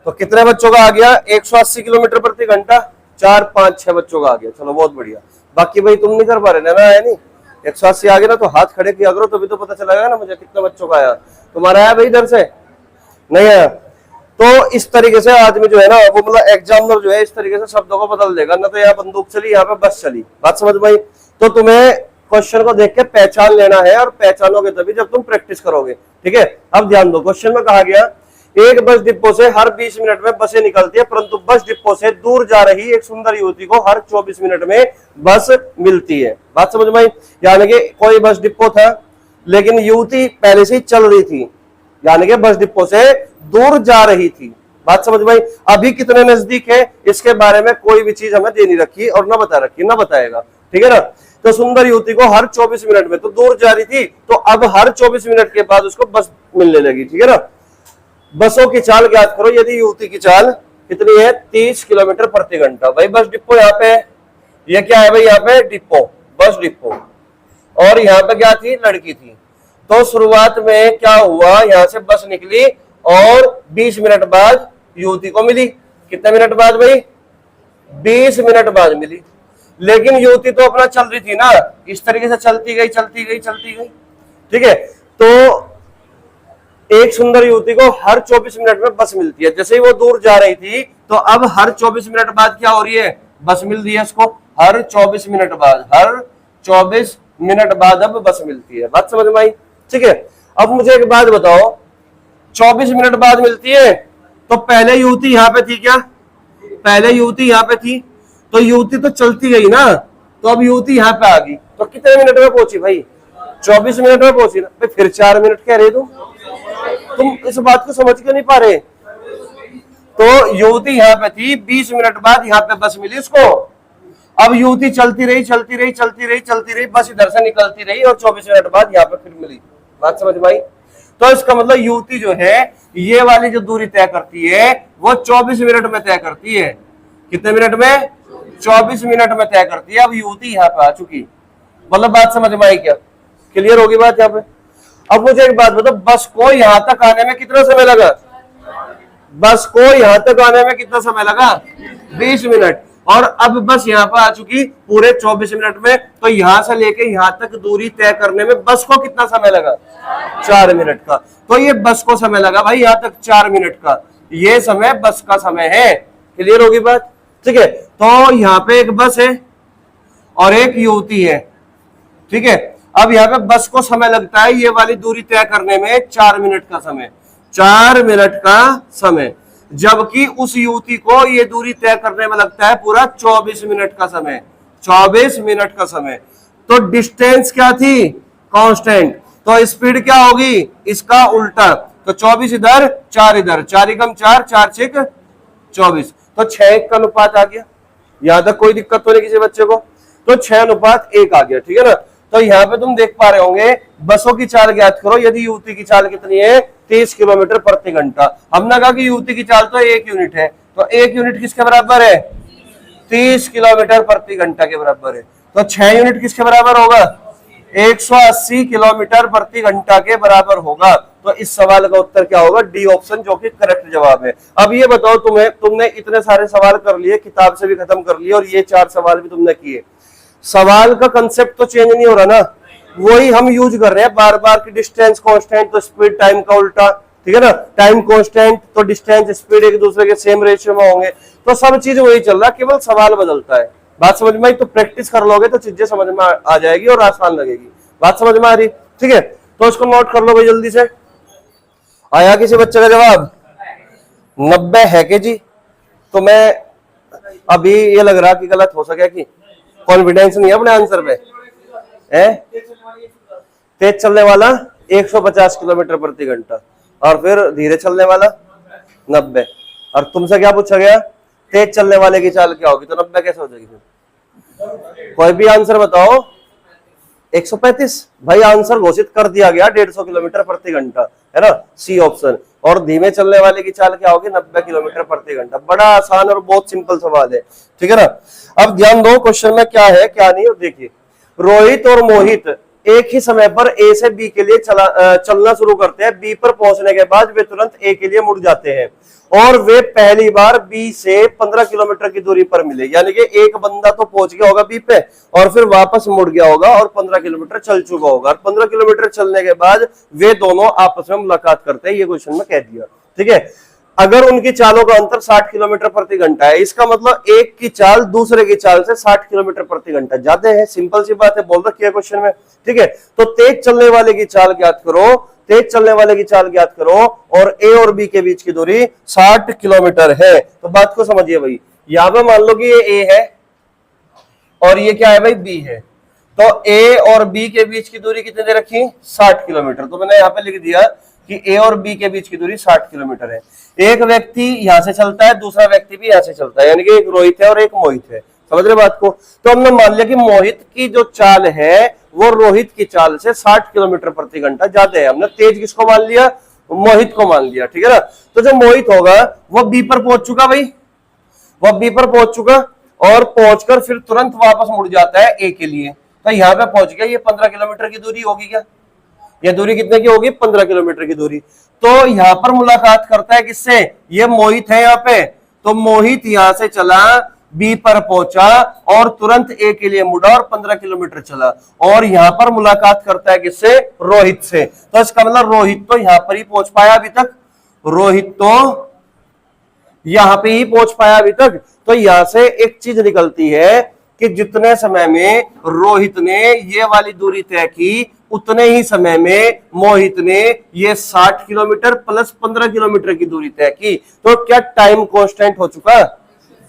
Speaker 1: तो कितने बच्चों का आ गया? 180 किलोमीटर प्रति घंटा, 4 5 6 बच्चों का आ गया। चलो बहुत बढ़िया। बाकी भाई तुम नहीं कर पा रहे ना, है नहीं। 180 आ गया ना, तो हाथ खड़े किया करो, तभी तो पता चलेगा ना मुझे कितने बच्चों का आया। तुम्हारा आया भाई इधर से? नहीं आया। तो इस तरीके से आदमी जो है ना, वो मतलब एग्जामिनर जो है इस तरीके से शब्दों को बदल देगा ना। तो यहाँ बंदूक चली, यहाँ पे बस चली। बात समझ में आई? तो तुम्हें क्वेश्चन को देख के पहचान लेना है, और पहचानोगे तभी जब तुम प्रैक्टिस करोगे, ठीक है। अब ध्यान दो, क्वेश्चन में कहा गया एक बस डिपो से हर 20 मिनट में बसें निकलती है, परंतु बस डिपो से दूर जा रही एक सुंदर युवती को हर 24 मिनट में बस मिलती है। बात समझ में आई? यानी कि कोई बस डिपो था, लेकिन युवती पहले से ही चल रही थी, यानी कि बस डिपो से दूर जा रही थी। बात समझ में आई? अभी कितने नजदीक है इसके बारे में कोई भी चीज हमें दे नहीं रखी और ना बता रखी, ना बताएगा, ठीक है ना। तो सुंदर युवती को हर 24 मिनट में, तो दूर जा रही थी, तो अब हर 24 मिनट के बाद उसको बस मिलने लगी, ठीक है ना। बसों की चाल ज्ञात करो। यदि युवती की चाल कितनी है? 30 किलोमीटर प्रति घंटा। भाई बस डिपो यहाँ पे, ये क्या है भाई? यहाँ पे डिपो, बस डिपो, और यहाँ पे क्या थी? लड़की थी। तो शुरुआत में क्या हुआ, यहाँ से बस निकली और 20 मिनट बाद युवती को मिली। कितने मिनट बाद भाई? 20 मिनट बाद मिली। लेकिन युवती तो अपना चल रही थी ना, इस तरीके से चलती गई चलती गई चलती गई, ठीक है। तो एक सुंदर युवती को हर 24 मिनट में बस मिलती है। जैसे ही वो दूर जा रही थी तो अब हर 24 मिनट बाद क्या हो रही है? बस मिल रही है इसको। हर 24 मिनट बाद, हर 24 मिनट बाद अब बस मिलती है। बात समझ में आई? ठीक है। अब मुझे एक बात बताओ, 24 मिनट बाद मिलती है तो पहले युवती यहां पे थी क्या? पहले युवती यहां पे थी, तो युवती तो चलती गई ना, तो अब युवती यहां पे आ गई, तो कितने मिनट में पहुंची भाई? 24 मिनट में पहुंची ना भाई। फिर 4 मिनट कह रहे तुम इस बात को समझ क्यों नहीं पा रहे? तो युवती यहां पे थी, 20 मिनट बाद यहां पे बस मिली उसको। अब युवती चलती रही चलती रही चलती रही चलती रही, बस इधर से निकलती रही और 24 मिनट बाद यहाँ पे फिर मिली। बात समझ में आई? तो इसका मतलब युवती जो है ये वाली जो दूरी तय करती है वो 24 मिनट में तय करती है। कितने मिनट में? 24 मिनट में तय करती है। अब युवती यहाँ पे आ चुकी, मतलब बात समझ में आई क्या? क्लियर होगी बात यहाँ पे? अब मुझे एक बात बताओ, बस को यहाँ तक आने में कितना समय लगा? बस को यहाँ तक आने में कितना समय लगा? 20 मिनट। और अब बस यहाँ पर आ चुकी पूरे 24 मिनट में, तो यहां से लेके यहाँ तक दूरी तय करने में बस को कितना समय लगा? 4 मिनट का। तो ये बस को समय लगा भाई यहाँ तक 4 मिनट का, ये समय बस का समय है। क्लियर होगी बात? ठीक है। तो यहाँ पे एक बस है और एक युवती है, ठीक है। अब यहाँ पे बस को समय लगता है ये वाली दूरी तय करने में 4 मिनट का समय, 4 मिनट का समय, जबकि उस युवती को ये दूरी तय करने में लगता है पूरा 24 मिनट का समय, 24 मिनट का समय। तो डिस्टेंस क्या थी? कांस्टेंट। तो स्पीड क्या होगी? इसका उल्टा। तो 24 इधर, 4 इधर, 4 एकम 4, 4 छेक 24, तो 6:1 का अनुपात आ गया। यहां तक कोई दिक्कत तो नहीं किसी बच्चे को? तो 6:1 आ गया, ठीक है ना। तो यहाँ पे तुम देख पा रहे होंगे, बसों की चाल ज्ञात करो। यदि युवती की चाल कितनी है? 30 किलोमीटर प्रति घंटा। हमने कहा कि युवती की चाल तो 1 यूनिट है, तो 1 यूनिट किसके बराबर है? 30 किलोमीटर प्रति घंटा के बराबर है। तो 6 यूनिट किसके बराबर होगा? 180 किलोमीटर प्रति घंटा के बराबर होगा। तो इस सवाल का उत्तर क्या होगा? डी ऑप्शन, जो कि करेक्ट जवाब है। अब ये बताओ, तुमने इतने सारे सवाल कर लिए, किताब से भी खत्म कर लिए, और ये 4 सवाल भी तुमने किए। सवाल का कंसेप्ट तो चेंज नहीं हो रहा ना, वही हम यूज कर रहे हैं बार बार की डिस्टेंस कांस्टेंट तो स्पीड टाइम का उल्टा, ठीक है ना। टाइम कांस्टेंट तो डिस्टेंस स्पीड एक दूसरे के सेम रेशियो में होंगे, तो सब चीज वही चल रहा, केवल सवाल बदलता है। बात समझ में आई? तो प्रैक्टिस कर लोगे तो चीजें समझ में आ जाएगी और आसान लगेगी। बात समझ में आ रही? ठीक है। तो इसको नोट कर लो भाई जल्दी से। आया किसी बच्चे का जवाब? 90 है के जी? तो मैं अभी ये लग रहा कि गलत हो सके, कि कॉन्फिडेंस नहीं है अपने आंसर पे है। तेज चलने वाला 150 किलोमीटर प्रति घंटा, और फिर धीरे चलने वाला 90। और तुमसे क्या पूछा गया? तेज चलने वाले की चाल क्या होगी? तो 90 कैसे हो जाएगी? कोई भी आंसर बताओ। 135 भाई आंसर घोषित कर दिया गया, 150 किलोमीटर प्रति घंटा, है ना, सी ऑप्शन। और धीमे चलने वाले की चाल क्या होगी? 90 किलोमीटर प्रति घंटा। बड़ा आसान और बहुत सिंपल सवाल है, ठीक है ना। अब ध्यान दो क्वेश्चन में क्या है क्या नहीं। और देखिए, रोहित और मोहित एक ही समय पर ए से बी के लिए चलना शुरू करते हैं। बी पर पहुंचने के बाद वे तुरंत ए के लिए मुड़ जाते हैं, और वे पहली बार बी से 15 किलोमीटर की दूरी पर मिले। यानी कि एक बंदा तो पहुंच गया होगा बी पे, और फिर वापस मुड़ गया होगा और 15 किलोमीटर चल चुका होगा। 15 किलोमीटर चलने के बाद वे दोनों आपस में मुलाकात करते हैं, ये क्वेश्चन में कह दिया, ठीक है। अगर उनकी चालों का अंतर 60 किलोमीटर प्रति घंटा है, इसका मतलब एक की चाल दूसरे की चाल से 60 किलोमीटर प्रति घंटा ज्यादा है। सिंपल सी बात है, बोल रखी है क्वेश्चन में, ठीक है। तो तेज चलने वाले की चाल ज्ञात करो, तेज चलने वाले की चाल ज्ञात करो, और ए और बी के बीच की दूरी 60 किलोमीटर है। तो बात को समझिए भाई, यहां पे मान लो कि ये ए है और ये क्या है भाई? बी है। तो ए और बी के बीच की दूरी कितनी दे रखी? 60 किलोमीटर। तो मैंने यहाँ पे लिख दिया कि ए और बी के बीच की दूरी 60 किलोमीटर है। एक व्यक्ति यहां से चलता है, दूसरा व्यक्ति भी यहां से चलता है, यानी कि एक रोहित है और एक मोहित है। समझ रहे बात को? तो हमने मान लिया कि मोहित की जो चाल है वो रोहित की चाल से 60 किलोमीटर प्रति घंटा ज्यादा है। हमने तेज किसको मान लिया? मोहित को मान लिया, ठीक है ना। तो जो मोहित होगा वो बी पर पहुंच चुका भाई, वो बी पर पहुंच चुका, और पहुंचकर फिर तुरंत वापस मुड़ जाता है ए के लिए। तो यहाँ पे पहुंच गया, ये 15 किलोमीटर की दूरी होगी क्या? ये दूरी कितने की होगी? 15 किलोमीटर की दूरी। तो यहां पर मुलाकात करता है किससे? ये मोहित है यहाँ पे। तो मोहित यहां से चला, बी पर पहुंचा और तुरंत ए के लिए मुड़ा और 15 किलोमीटर चला, और यहां पर मुलाकात करता है किससे? रोहित से। तो इसका मतलब रोहित तो यहां पर ही पहुंच पाया अभी तक, रोहित तो यहां पे ही पहुंच पाया अभी तक। तो यहां से एक चीज निकलती है कि जितने समय में रोहित ने ये वाली दूरी तय की, उतने ही समय में मोहित ने ये 60 किलोमीटर प्लस 15 किलोमीटर की दूरी तय की। तो क्या टाइम कांस्टेंट हो चुका?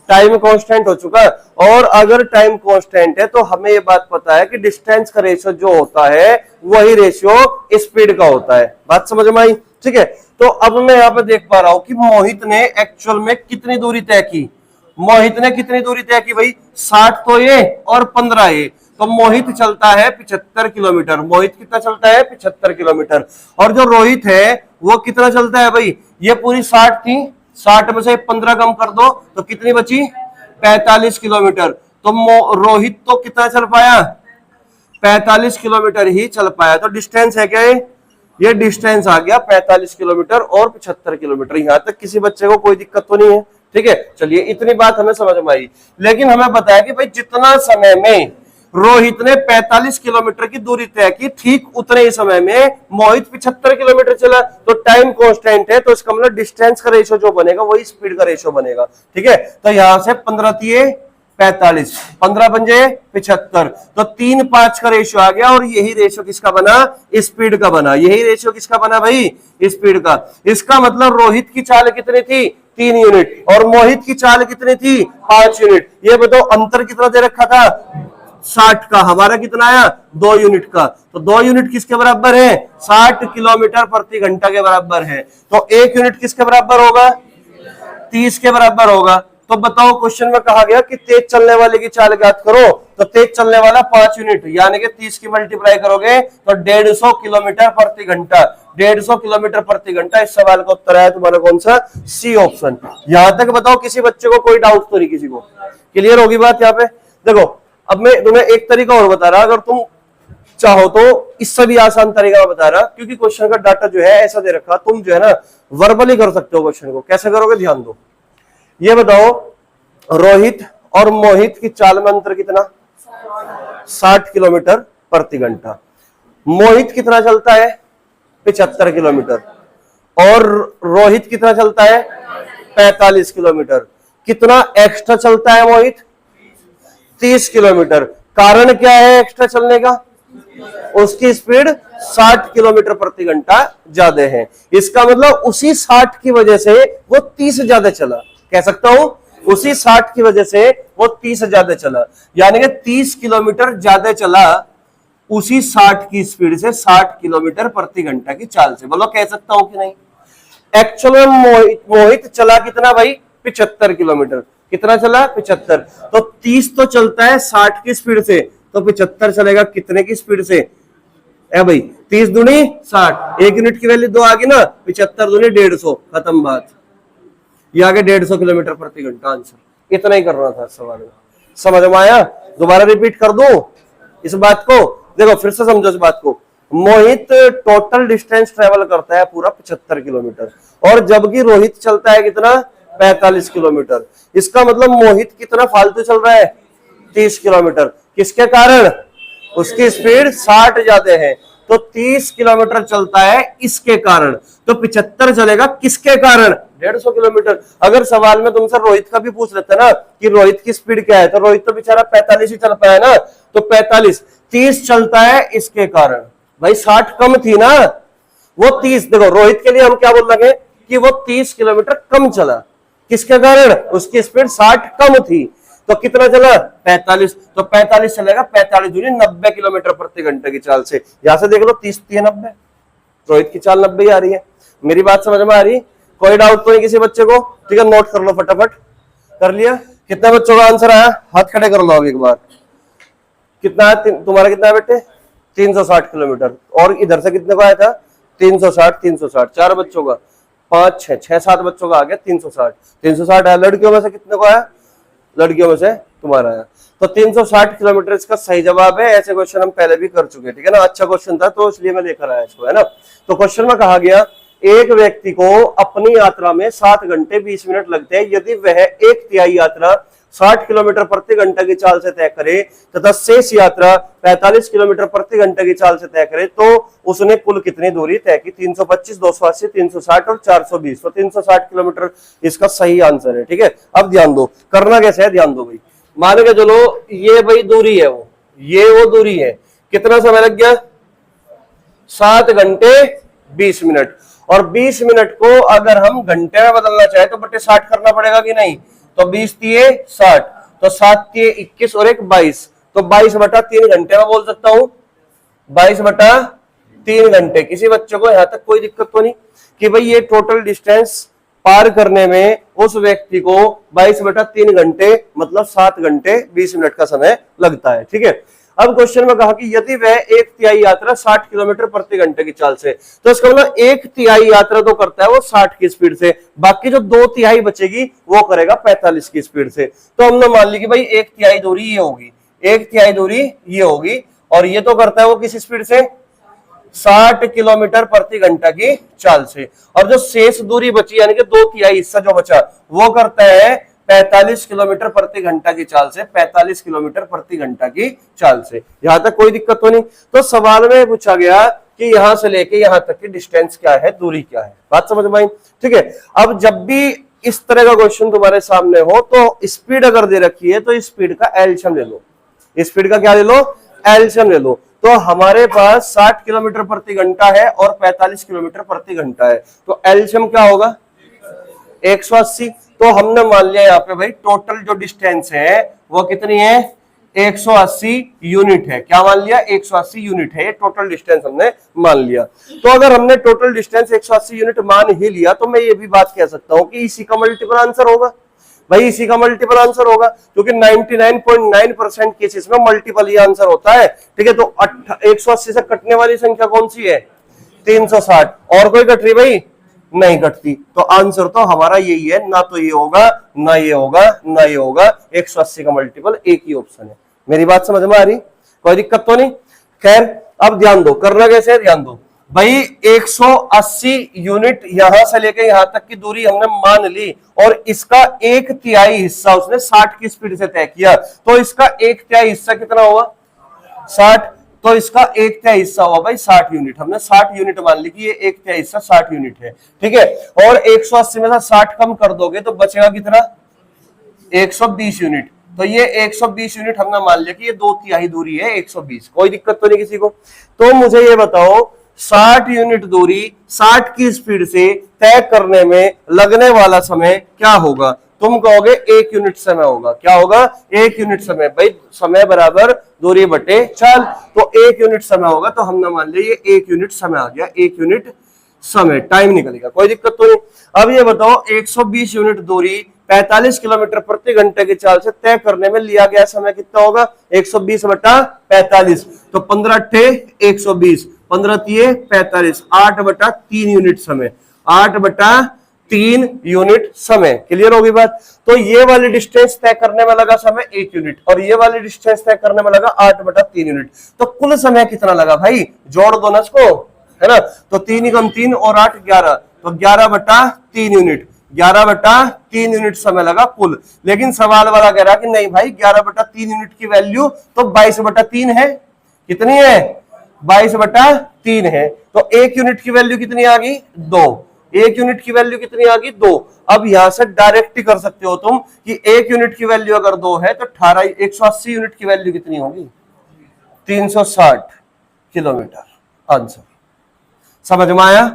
Speaker 1: टाइम कांस्टेंट हो चुका। और अगर टाइम कांस्टेंट है तो हमें ये बात पता है कि डिस्टेंस का रेशियो जो होता है वही रेशियो स्पीड का होता है। बात समझ में आई? ठीक है। तो अब मैं यहां पे देख पा रहा हूं कि मोहित ने एक्चुअल में कितनी दूरी तय की। मोहित ने कितनी दूरी तय की भाई? 60 तो ये और 15 ये। तो मोहित चलता है 75 किलोमीटर। मोहित कितना चलता है? 75 किलोमीटर। और जो रोहित है वो कितना चलता है भाई? ये पूरी 60 थी, 60 में से 15 कम कर दो तो कितनी बची? 45 किलोमीटर। तो रोहित तो कितना चल पाया? 45 किलोमीटर ही चल पाया। तो डिस्टेंस है क्या ये डिस्टेंस आ गया 45 किलोमीटर और 75 किलोमीटर। यहां तक किसी बच्चे को कोई दिक्कत तो नहीं है? ठीक है, चलिए इतनी बात हमें समझ में आई। लेकिन हमें बताया कि भाई जितना समय में रोहित ने 45 किलोमीटर की दूरी तय की, ठीक उतने ही समय में मोहित 75 किलोमीटर चला। तो टाइम कांस्टेंट है, तो इसका मतलब डिस्टेंस का रेशियो जो बनेगा वही स्पीड का रेशियो बनेगा। ठीक है, तो यहां से 15 दिए 45, 15 बन जाए 75, तो 3-5 का रेशियो आ गया। और यही रेशियो किसका बना? स्पीड का बना। यही रेशियो किसका बना भाई? स्पीड का। इसका मतलब रोहित की चाल कितनी थी? 3 यूनिट, और मोहित की चाल कितनी थी? 5 यूनिट। ये बताओ अंतर कितना दे रखा था? 60 का। हमारा कितना आया? 2 यूनिट का। तो 2 यूनिट किसके बराबर है? 60 किलोमीटर प्रति घंटा के बराबर है। तो 1 यूनिट किसके बराबर होगा? 30 के बराबर होगा। तो बताओ क्वेश्चन में कहा गया कि तेज चलने वाले की चाल ज्ञात करो। तो तेज चलने वाला 5 यूनिट, यानी कि 30 की मल्टीप्लाई करोगे तो 150 किलोमीटर प्रति घंटा। 150 किलोमीटर प्रति घंटा। इस सवाल का उत्तर है तुम्हारा कौन सा? C option. यहां तक बताओ किसी बच्चे को कोई डाउट तो नहीं? किसी को क्लियर होगी बात यहाँ पे? देखो अब मैं तुम्हें एक तरीका और बता रहा, अगर तुम चाहो तो इससे भी आसान तरीका बता रहा, क्योंकि क्वेश्चन का डाटा जो है ऐसा दे रखा, तुम जो है ना वर्बली कर सकते हो क्वेश्चन को। कैसे करोगे ध्यान दो। ये बताओ रोहित और मोहित की चाल में अंतर कितना? 60 किलोमीटर प्रति घंटा। मोहित कितना चलता है? 75 किलोमीटर। और रोहित कितना चलता है? 45 किलोमीटर। कितना एक्स्ट्रा चलता है मोहित? 30 किलोमीटर। कारण क्या है एक्स्ट्रा चलने का? उसकी स्पीड 60 किलोमीटर प्रति घंटा ज्यादा है। इसका मतलब उसी 60 की वजह से वो 30 ज्यादा चला। कह सकता हूं उसी 60 की वजह से वो 30 ज्यादा चला, यानी कि 30 किलोमीटर ज्यादा चला उसी 60 की स्पीड से, 60 किलोमीटर प्रति घंटा की चाल से। बोलो कह सकता हूं कि नहीं? एक्चुअल में मोहित चला कितना भाई? 75 किलोमीटर। कितना चला? 75। तो 30 तो चलता है 60 की स्पीड से, तो 75 चलेगा कितने की स्पीड से? है भाई 30 दूनी 60, 1 यूनिट की वैल्यू 2 आ गई ना, 75 दूनी 150, खत्म बात। ये आगे 150 किलोमीटर प्रति घंटा आंसर। इतना ही करना था सवाल में। समझ में आया? दोबारा रिपीट कर दूं इस बात को? देखो फिर से समझो इस बात को। मोहित टोटल डिस्टेंस ट्रेवल करता है पूरा 75 किलोमीटर, और जबकि रोहित चलता है कितना? 45 किलोमीटर। इसका मतलब मोहित कितना फालतू चल रहा है? 30 किलोमीटर। किसके कारण? उसकी स्पीड 60 ज्यादा है, तो 30 किलोमीटर चलता है इसके कारण। तो 75 चलेगा किसके कारण? 150 किलोमीटर। अगर सवाल में तुमसे रोहित का भी पूछ लेते ना कि रोहित की स्पीड क्या है, तो रोहित तो बेचारा 45 ही चल पाया ना, तो 45। 30 चलता है इसके कारण। भाई 60 कम थी ना, वो 30। देखो रोहित के लिए हम क्या बोल रहे कि वो 30 किलोमीटर कम चला। किसके कारण? उसकी स्पीड 60 कम थी। तो कितना चला? 45। तो 45 चलेगा 45 दूनी 90 किलोमीटर प्रति घंटे की चाल से। यहां से देख लो 30 3 90, रोहित की चाल 90 ही आ रही है। मेरी बात समझ में आ रही? कोई डाउट तो नहीं किसी बच्चे को? ठीक है, नोट कर लो फटाफट। कर लिया? कितने बच्चों का आंसर आया? हाथ खड़े कर लो अब एक बार। कितना है तुम्हारा? कितना है बेटे? 360 किलोमीटर। और इधर से कितने को आया था? 360 360। 4 बच्चों का 5 6 7 बच्चों का आ गया 360। 360 है। लड़कियों में से कितने को आया? लड़कियों में से तुम्हारा है। तो 360 किलोमीटर इसका सही जवाब है। ऐसे क्वेश्चन हम पहले भी कर चुके हैं, ठीक है ना। अच्छा क्वेश्चन था तो इसलिए मैं लेकर आया इसको, है ना। तो क्वेश्चन में कहा गया एक व्यक्ति को अपनी यात्रा में 7 घंटे 20 मिनट लगते हैं यदि वह 1/3 यात्रा 60 किलोमीटर प्रति घंटा की चाल से तय करे तथा शेष यात्रा 45 किलोमीटर प्रति घंटा की चाल से तय करे तो उसने कुल कितनी दूरी तय की। 325, 280, 360 और 420। तो 360 किलोमीटर इसका सही आंसर है, ठीक है। अब ध्यान दो, करना कैसे है, ध्यान दो भाई। मान के चलो ये भाई दूरी है, वो दूरी है, कितना समय लग गया, 7 घंटे 20 मिनट। और 20 मिनट को अगर हम घंटे में बदलना चाहे तो बटे 60 करना पड़ेगा कि नहीं। तो 20 तिये 60, तो 7 तिये 21 और 1 22, तो 22/3 घंटे में बोल सकता हूं, 22/3 घंटे। किसी बच्चे को यहां तक कोई दिक्कत तो नहीं कि भाई ये टोटल डिस्टेंस पार करने में उस व्यक्ति को 22/3 घंटे मतलब 7 घंटे 20 मिनट का समय लगता है, ठीक है। अब क्वेश्चन में कहा कि यदि वह 1/3 यात्रा 60 किलोमीटर प्रति घंटे की चाल से, तो इसका मतलब 1/3 यात्रा तो करता है वो 60 की स्पीड से, बाकी जो 2/3 बचेगी वो करेगा 45 की स्पीड से। तो हमने मान ली कि भाई 1/3 दूरी ये होगी, 1/3 दूरी ये होगी, और ये तो करता है वो किस स्पीड से, 60 किलोमीटर प्रति घंटा की चाल से। और जो शेष दूरी बची यानी कि 2/3 हिस्सा जो बचा वो करता है 45 किलोमीटर प्रति घंटा की चाल से, 45 किलोमीटर प्रति घंटा की चाल से। यहां तक कोई दिक्कत तो नहीं। तो सवाल में पूछा गया कि यहां से लेके यहां तक की डिस्टेंस क्या है, दूरी क्या है, बात समझ में आई, ठीक है। अब जब भी इस तरह का क्वेश्चन तुम्हारे सामने हो तो स्पीड अगर दे रखी है तो स्पीड का एलसीएम ले लो, स्पीड का क्या ले लो, एलसीएम ले लो। तो हमारे पास 60 किलोमीटर प्रति घंटा है और 45 किलोमीटर प्रति घंटा है, तो एलसीएम क्या होगा, 180। तो हमने मान लिया यहाँ पे भाई टोटल जो डिस्टेंस है वो कितनी है, 180 यूनिट है। क्या मान लिया, 180 यूनिट है, ये टोटल डिस्टेंस हमने मान लिया। तो अगर हमने टोटल डिस्टेंस 180 यूनिट मान ही लिया तो मैं ये भी बात कह सकता हूं कि इसी का मल्टीपल आंसर होगा भाई, इसी का मल्टीपल आंसर होगा, क्योंकि 99.9% केसेस में मल्टीपल ही आंसर होता है, ठीक है। तो 180 से कटने वाली संख्या कौन सी है, 360, और कोई कट रही भाई नहीं कटती। तो आंसर तो हमारा यही है, ना तो ये होगा ना ये होगा ना ये होगा, 180 का मल्टीपल एक ही ऑप्शन है। मेरी बात समझ में आ रही, कोई दिक्कत तो नहीं। खैर अब ध्यान दो, करना कैसे है, ध्यान दो भाई। 180 यूनिट यहां से लेके यहां तक की दूरी हमने मान ली और इसका 1/3 हिस्सा उसने 60 की स्पीड से तय किया, तो इसका 1/3 हिस्सा कितना होगा, 60। तो इसका 1/3 हिस्सा हुआ भाई 60 यूनिट। हमने 60 यूनिट मान ली कि ये 1/3 हिस्सा 60 यूनिट है, ठीक है। और 180 में से 60 कम कर दोगे तो बचेगा कितना, 120 यूनिट। तो ये 120 यूनिट हमने मान लिया कि ये 2/3 दूरी है 120। कोई दिक्कत तो नहीं किसी को। तो मुझे ये बताओ 60 यूनिट दूरी 60 की स्पीड से तय करने में लगने वाला समय क्या होगा। तुम कहोगे 1 यूनिट समय होगा, क्या होगा, 1 यूनिट समय। भाई समय बराबर दूरी बटे चाल, तो 1 यूनिट समय होगा। तो हमने मान लिया ये 1 यूनिट समय आ गया, 1 यूनिट समय टाइम निकलेगा, कोई दिक्कत तो नहीं। अब ये बताओ 120 यूनिट दूरी 45 किलोमीटर प्रति घंटे की चाल से तय करने में लिया गया समय कितना होगा, 120/45। तो 15×8 = 120, 15×3 = 45, 8/3 यूनिट समय, 8/3 यूनिट समय। क्लियर होगी बात। तो ये वाली डिस्टेंस तय करने में लगा समय 1 यूनिट और ये वाली डिस्टेंस तय करने में लगा 8/3 यूनिट। तो कुल समय कितना लगा भाई, जोड़ दो ना इसको, है ना। तो 3 × 3 और 8 11, तो 11/3 यूनिट, 11/3 यूनिट समय लगा कुल। लेकिन सवाल वाला कह रहा कि नहीं भाई 11/3 यूनिट की वैल्यू तो 22/3 है। कितनी है, 22/3 है। तो 1 यूनिट की वैल्यू कितनी आ गई, 2। 1 यूनिट की वैल्यू कितनी आ गई, 2। अब यहां से डायरेक्ट ही कर सकते हो तुम कि 1 यूनिट की वैल्यू अगर 2 है तो 180 यूनिट की वैल्यू कितनी होगी, 360 किलोमीटर। आंसर समझ में आया,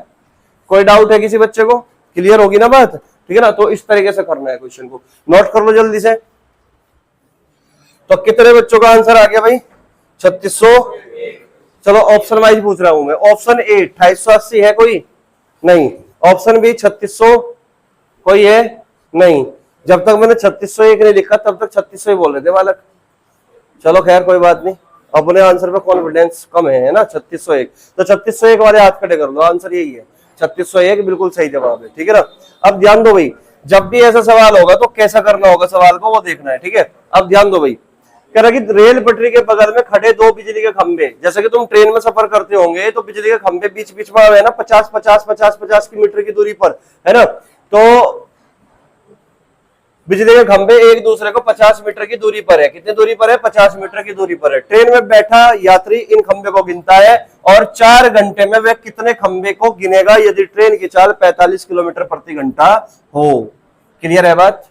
Speaker 1: कोई डाउट है किसी बच्चे को, क्लियर होगी ना बात, ठीक है ना। तो इस तरीके से करना है क्वेश्चन को, नोट कर लो जल्दी से। तो कितने बच्चों का आंसर आ गया भाई, 3600। चलो ऑप्शन वाइज पूछ रहा हूं मैं। ऑप्शन ए 2880 है कोई नहीं, ऑप्शन बी 3600 कोई है नहीं। जब तक मैंने 3601 नहीं लिखा तब तक 3600 ही बोल रहे थे बालक। चलो खैर कोई बात नहीं, अपने आंसर पे कॉन्फिडेंस कम है ना। 3601, तो 3601 वाले हाथ खड़े कर लो, आंसर यही है 3601, बिल्कुल सही जवाब है, ठीक है ना। अब ध्यान दो भाई, जब भी ऐसा सवाल होगा तो कैसा करना होगा सवाल को वो देखना है, ठीक है। अब ध्यान दो भाई, कह रहा कि रेल पटरी के बगल में खड़े दो बिजली के खंभे, जैसे कि तुम ट्रेन में सफर करते होंगे तो बिजली के खंभे बीच बीच में है ना 50 की मीटर की दूरी पर, है ना। तो बिजली के खंभे एक दूसरे को 50 मीटर की दूरी पर है। कितनी दूरी पर है? 50 मीटर की दूरी पर है। ट्रेन में बैठा यात्री इन खंभे को गिनता है और 4 घंटे में वह कितने खंभे को गिनेगा यदि ट्रेन की चाल 45 किलोमीटर प्रति घंटा हो। क्लियर है बात?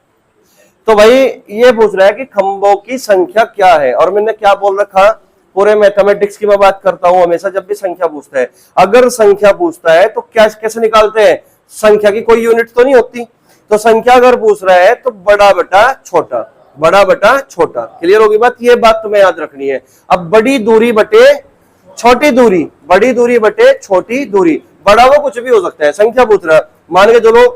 Speaker 1: तो भाई ये पूछ रहा है कि खंभों की संख्या क्या है, और मैंने क्या बोल रखा, पूरे मैथमेटिक्स की मैं बात करता हूं हमेशा जब भी संख्या पूछता है। अगर संख्या पूछता है तो क्या कैसे निकालते हैं? संख्या की कोई यूनिट तो नहीं होती, तो संख्या अगर पूछ रहा है तो बड़ा बटा छोटा, बड़ा बटा छोटा। क्लियर होगी बात? ये बात तुम्हें याद रखनी है। अब बड़ी दूरी बटे छोटी दूरी, बड़ी दूरी बटे छोटी दूरी, बड़ा वो कुछ भी हो सकता है। संख्या पूछ रहा है, मान के चलो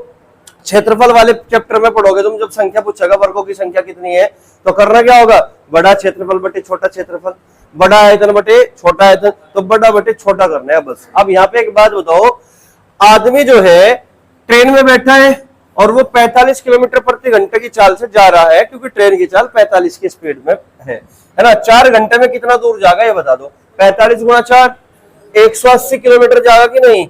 Speaker 1: क्षेत्रफल वाले चैप्टर में पढ़ोगे तुम, जब संख्या पूछेगा वर्गों की संख्या कितनी है तो करना क्या होगा? बड़ा क्षेत्रफल बटे छोटा क्षेत्रफल, बड़ा आयतन बटे छोटा आयतन, तो बड़ा बटे छोटा करना है बस। अब यहाँ पे एक बात बताओ, आदमी जो है ट्रेन में बैठा है और वो 45 किलोमीटर प्रति घंटे की चाल से जा रहा है, क्योंकि ट्रेन की चाल 45 की स्पीड में है ना। 4 घंटे में कितना दूर जाएगा ये बता दो? 45 गुणा 4, 180 किलोमीटर जाएगा कि नहीं?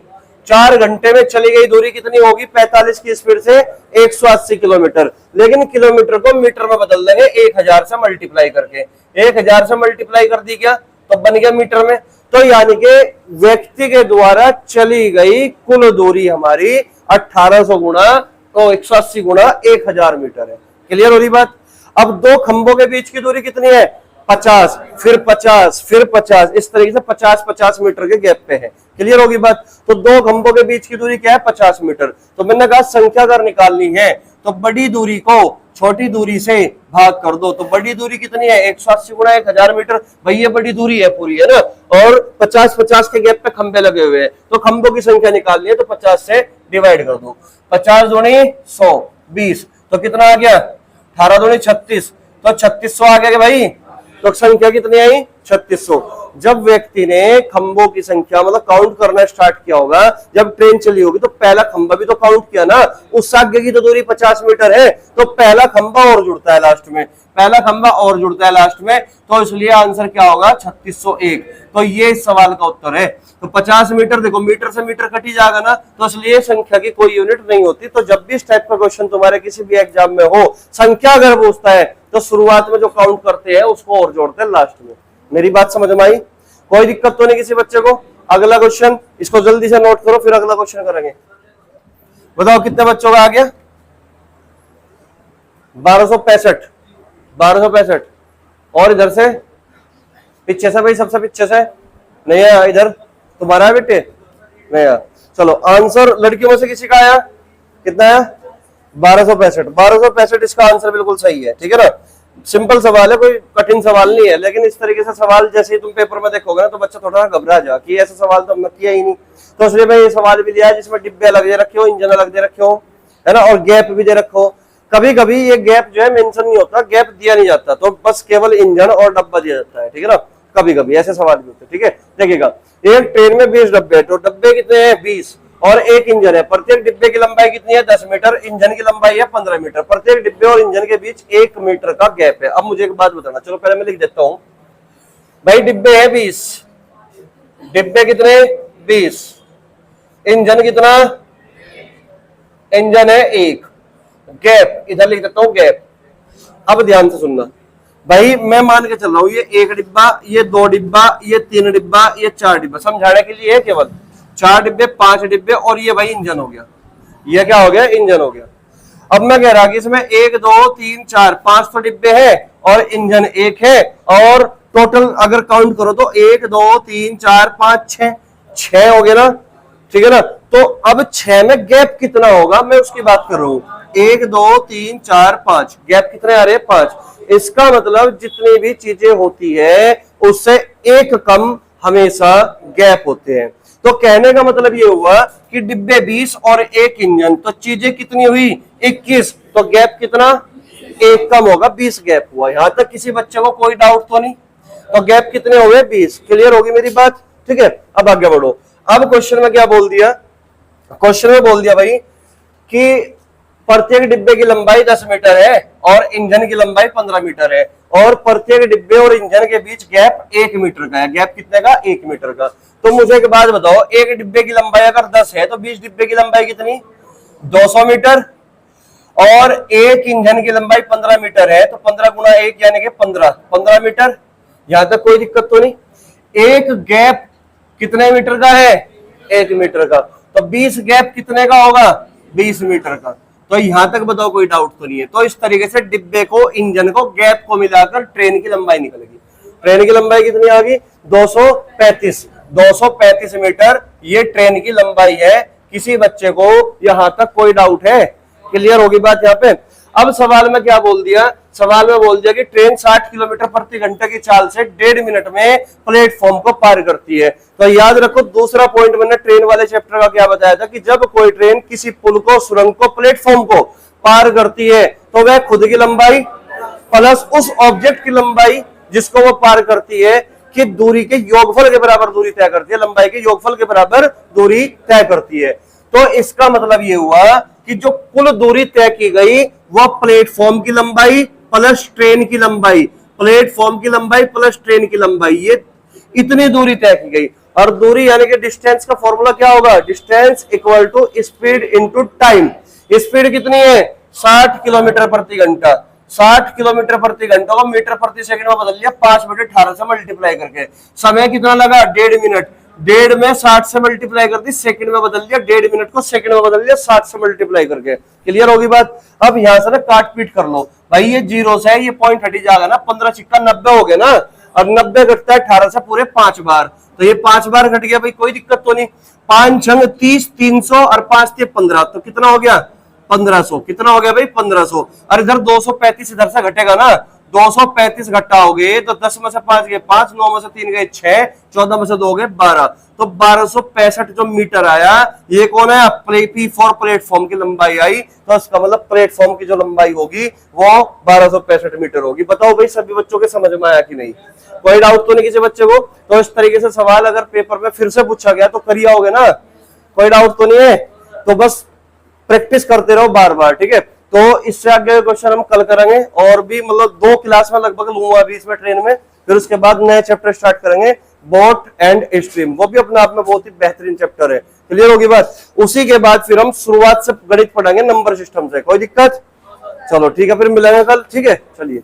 Speaker 1: 4 घंटे में चली गई दूरी कितनी होगी? 45 की स्पीड से 180 किलोमीटर। लेकिन किलोमीटर को मीटर में बदल देंगे 1000 से मल्टीप्लाई करके। 1000 से मल्टीप्लाई कर दी क्या तो बन गया मीटर में। तो यानी कि व्यक्ति के द्वारा चली गई कुल दूरी हमारी 1800 गुणा तो 180 गुणा 1000 मीटर है। क्लियर हो रही बात? अब दो खंभों के बीच की दूरी कितनी है? 50, फिर 50, फिर 50, इस तरीके से 50-50 मीटर के गैप पे है। क्लियर होगी बात? तो दो खंभों के बीच की दूरी क्या है? 50 मीटर। तो मैंने कहा संख्या अगर निकालनी है तो बड़ी दूरी को छोटी दूरी से भाग कर दो। तो बड़ी दूरी कितनी है? 180 गुणा 1000 मीटर। भाई ये बड़ी दूरी है पूरी, है ना, और 50-50 के गैप पे खंभे लगे हुए हैं, तो खंभों की संख्या निकालनी है तो 50 से डिवाइड कर दो। 50 दूनी 100, 20, तो कितना आ गया? 18 दूनी 36, तो 3600 आ गया भाई। तो संख्या कितनी आई? 3600। जब व्यक्ति ने खंभों की संख्या मतलब काउंट करना स्टार्ट किया होगा, जब ट्रेन चली होगी तो पहला खंभा भी तो काउंट किया ना, उस आगे की तो दूरी 50 मीटर है, तो पहला खंभा और जुड़ता है लास्ट में, पहला खंभा और जुड़ता है लास्ट में, तो इसलिए आंसर क्या होगा? 3601। तो ये इस सवाल का उत्तर है। तो 50 मीटर, देखो मीटर से मीटर कट ही जाएगा ना, तो इसलिए संख्या की कोई यूनिट नहीं होती। तो जब भी इस टाइप का क्वेश्चन तुम्हारे किसी भी एग्जाम में हो, संख्या अगर पूछता है तो शुरुआत में जो काउंट करते हैं उसको और जोड़ते हैं लास्ट में। मेरी बात समझ में आई? कोई दिक्कत तो नहीं किसी बच्चे को? अगला क्वेश्चन, इसको जल्दी से नोट करो, फिर अगला क्वेश्चन करेंगे। बताओ कितने बच्चों का आ गया? 1265, 1265। और इधर से पीछे से भाई, सबसे पीछे से नहीं आया, इधर तुम्हारा है बेटे? नहीं आया। चलो आंसर लड़कियों में से किसी का आया? कितना आया? 1265। 1265 इसका आंसर बिल्कुल सही है, ठीक है ना। सिंपल सवाल है, कोई कठिन सवाल नहीं है, लेकिन इस तरीके से सवाल जैसे ही तुम पेपर में देखोगे ना तो बच्चा थोड़ा घबरा जा कि ऐसा सवाल तो हमने किया ही नहीं। तो इसलिए मैं ये सवाल भी लिया जिसमें डिब्बे अलग दे रखे हो, इंजन अलग दे रखे हो, है ना, और गैप भी दे रखो। कभी कभी ये गैप जो है मेंशन नहीं होता, गैप दिया नहीं जाता, तो बस केवल इंजन और डब्बा दिया जाता है, ठीक है ना। कभी कभी ऐसे सवाल भी होते हैं, ठीक है। देखिएगा, एक ट्रेन में 20 डब्बे, तो डब्बे कितने हैं? 20, और एक इंजन है। प्रत्येक डिब्बे की लंबाई कितनी है? 10 मीटर। इंजन की लंबाई है 15 मीटर। प्रत्येक डिब्बे और इंजन के बीच 1 मीटर का गैप है। अब मुझे एक बात बताना, चलो पहले मैं लिख देता हूं भाई। डिब्बे है 20, डिब्बे कितने? 20। इंजन कितना? इंजन है 1। गैप इधर लिख देता हूं, गैप। अब ध्यान से सुनना भाई, मैं मान के चल रहा हूं ये 1 डिब्बा, ये 2 डिब्बा, ये 3 डिब्बा, ये 4 डिब्बा, समझाने के लिए केवल 4 डिब्बे, 5 डिब्बे, और ये भाई इंजन हो गया। ये क्या हो गया? इंजन हो गया। अब मैं कह रहा कि इसमें 1 2 3 4 5 तो डिब्बे हैं और इंजन 1 है, और टोटल अगर काउंट करो तो 1 2 3 4 5 6, 6 हो गए ना, ठीक है ना। तो अब 6 में गैप कितना होगा मैं उसकी बात कर रहा हूं। 1 2 3 4 5, गैप कितने आ रहे हैं? 5। इसका मतलब जितनी भी चीजें होती है उससे एक कम हमेशा गैप होते हैं। तो कहने का मतलब ये हुआ कि डिब्बे 20 और एक इंजन, तो चीजें कितनी हुई? 21। तो गैप कितना? 1 कम होगा, 20 गैप हुआ। यहां तक किसी बच्चे को कोई डाउट तो नहीं? तो गैप कितने हुए? 20। क्लियर होगी मेरी बात? ठीक है, अब आगे बढ़ो। अब क्वेश्चन में क्या बोल दिया? क्वेश्चन में बोल दिया भाई कि प्रत्येक डिब्बे की लंबाई 10 मीटर है और इंजन की लंबाई 15 मीटर है, और प्रत्येक डिब्बे और इंजन के बीच गैप 1 मीटर का है। गैप कितने का? 1 मीटर का। तो मुझे एक बात बताओ, एक डिब्बे की लंबाई अगर 10 है तो 20 डिब्बे की लंबाई कितनी? 200 मीटर। और एक इंजन की लंबाई 15 मीटर है तो 15 गुना 1 यानी कि 15 मीटर। यहां तक कोई दिक्कत तो नहीं। एक गैप कितने मीटर का है? 1 मीटर का। तो 20 गैप कितने का होगा? 20 मीटर का। तो यहां तक बताओ कोई डाउट तो नहीं है। तो इस तरीके से डिब्बे को, इंजन को, गैप को मिलाकर ट्रेन की लंबाई निकलेगी। ट्रेन की लंबाई कितनी आ गई? 235 मीटर ये ट्रेन की लंबाई है। किसी बच्चे को यहां तक कोई डाउट है? क्लियर होगी बात यहाँ पे। अब सवाल में क्या बोल दिया? सवाल में बोल दिया कि ट्रेन 60 किलोमीटर प्रति घंटे की चाल से 1.5 मिनट में प्लेटफॉर्म को पार करती है। तो याद रखो, दूसरा पॉइंट मैंने ट्रेन वाले चैप्टर का क्या बताया था कि जब कोई ट्रेन किसी पुल को, सुरंग को, प्लेटफॉर्म को पार करती है तो वह खुद की लंबाई प्लस उस ऑब्जेक्ट की लंबाई जिसको वो पार करती है कि दूरी के योगफल के बराबर दूरी तय करती है, लंबाई के योगफल के बराबर दूरी तय करती है। तो इसका मतलब ये हुआ कि जो कुल दूरी तय की गई वह प्लेटफॉर्म की लंबाई प्लस ट्रेन की लंबाई, प्लेटफॉर्म की लंबाई प्लस ट्रेन की लंबाई, ये इतनी दूरी तय की गई। और दूरी यानी कि डिस्टेंस का फॉर्मूला क्या होगा? Distance equal to speed into time. Speed कितनी है? 60 किलोमीटर प्रति घंटा। 60 किलोमीटर प्रति घंटा को मीटर प्रति सेकंड में बदल लिया 5/18 से मल्टीप्लाई करके। समय कितना लगा? 1.5 मिनट। 1.5 में 60 से मल्टीप्लाई कर दी, सेकंड में बदल दिया। 1.5 मिनट को सेकंड में बदल दिया 60 से मल्टीप्लाई करके। क्लियर होगी बात? अब यहां से ना काट पीट कर लो भाई, ये जीरो से है, ये पॉइंट हटी जाएगा ना, 15 सिक्का 90 हो गए ना, और 90 घटता है 18 से पूरे 5 बार, तो ये 5 बार घट गया भाई, कोई दिक्कत तो नहीं। 5 छंग 30, 300 और 5 × 15, तो कितना हो गया? 1500। कितना हो गया भाई? 1500। और इधर 235 इधर से घटेगा ना, 235 घटाओगे तो 10 में से 5 गए 5, 9 में से 3 गए 6, 14 में से 2 गए 12, तो 1265 जो मीटर आया, ये कौन है? P4 प्लेटफॉर्म की लंबाई आई। तो इसका मतलब प्लेटफॉर्म की जो लंबाई होगी वो 1265 मीटर होगी। बताओ भाई सभी बच्चों के समझ में आया कि नहीं? कोई डाउट तो नहीं किसी बच्चे को? तो इस तरीके से सवाल अगर पेपर में फिर से पूछा गया तो करिए होगे ना, कोई डाउट तो नहीं है? तो बस प्रैक्टिस करते रहो बार बार, ठीक है। तो इससे आगे क्वेश्चन हम कल करेंगे, और भी मतलब 2 क्लास में लगभग लूंगा अभी इसमें ट्रेन में, फिर उसके बाद नए चैप्टर स्टार्ट करेंगे, बोट एंड स्ट्रीम, वो भी अपने आप में बहुत ही बेहतरीन चैप्टर है। क्लियर होगी बात? उसी के बाद फिर हम शुरुआत से गणित पढ़ेंगे नंबर सिस्टम से। कोई दिक्कत? चलो ठीक है, फिर मिलेंगे कल, ठीक है, चलिए।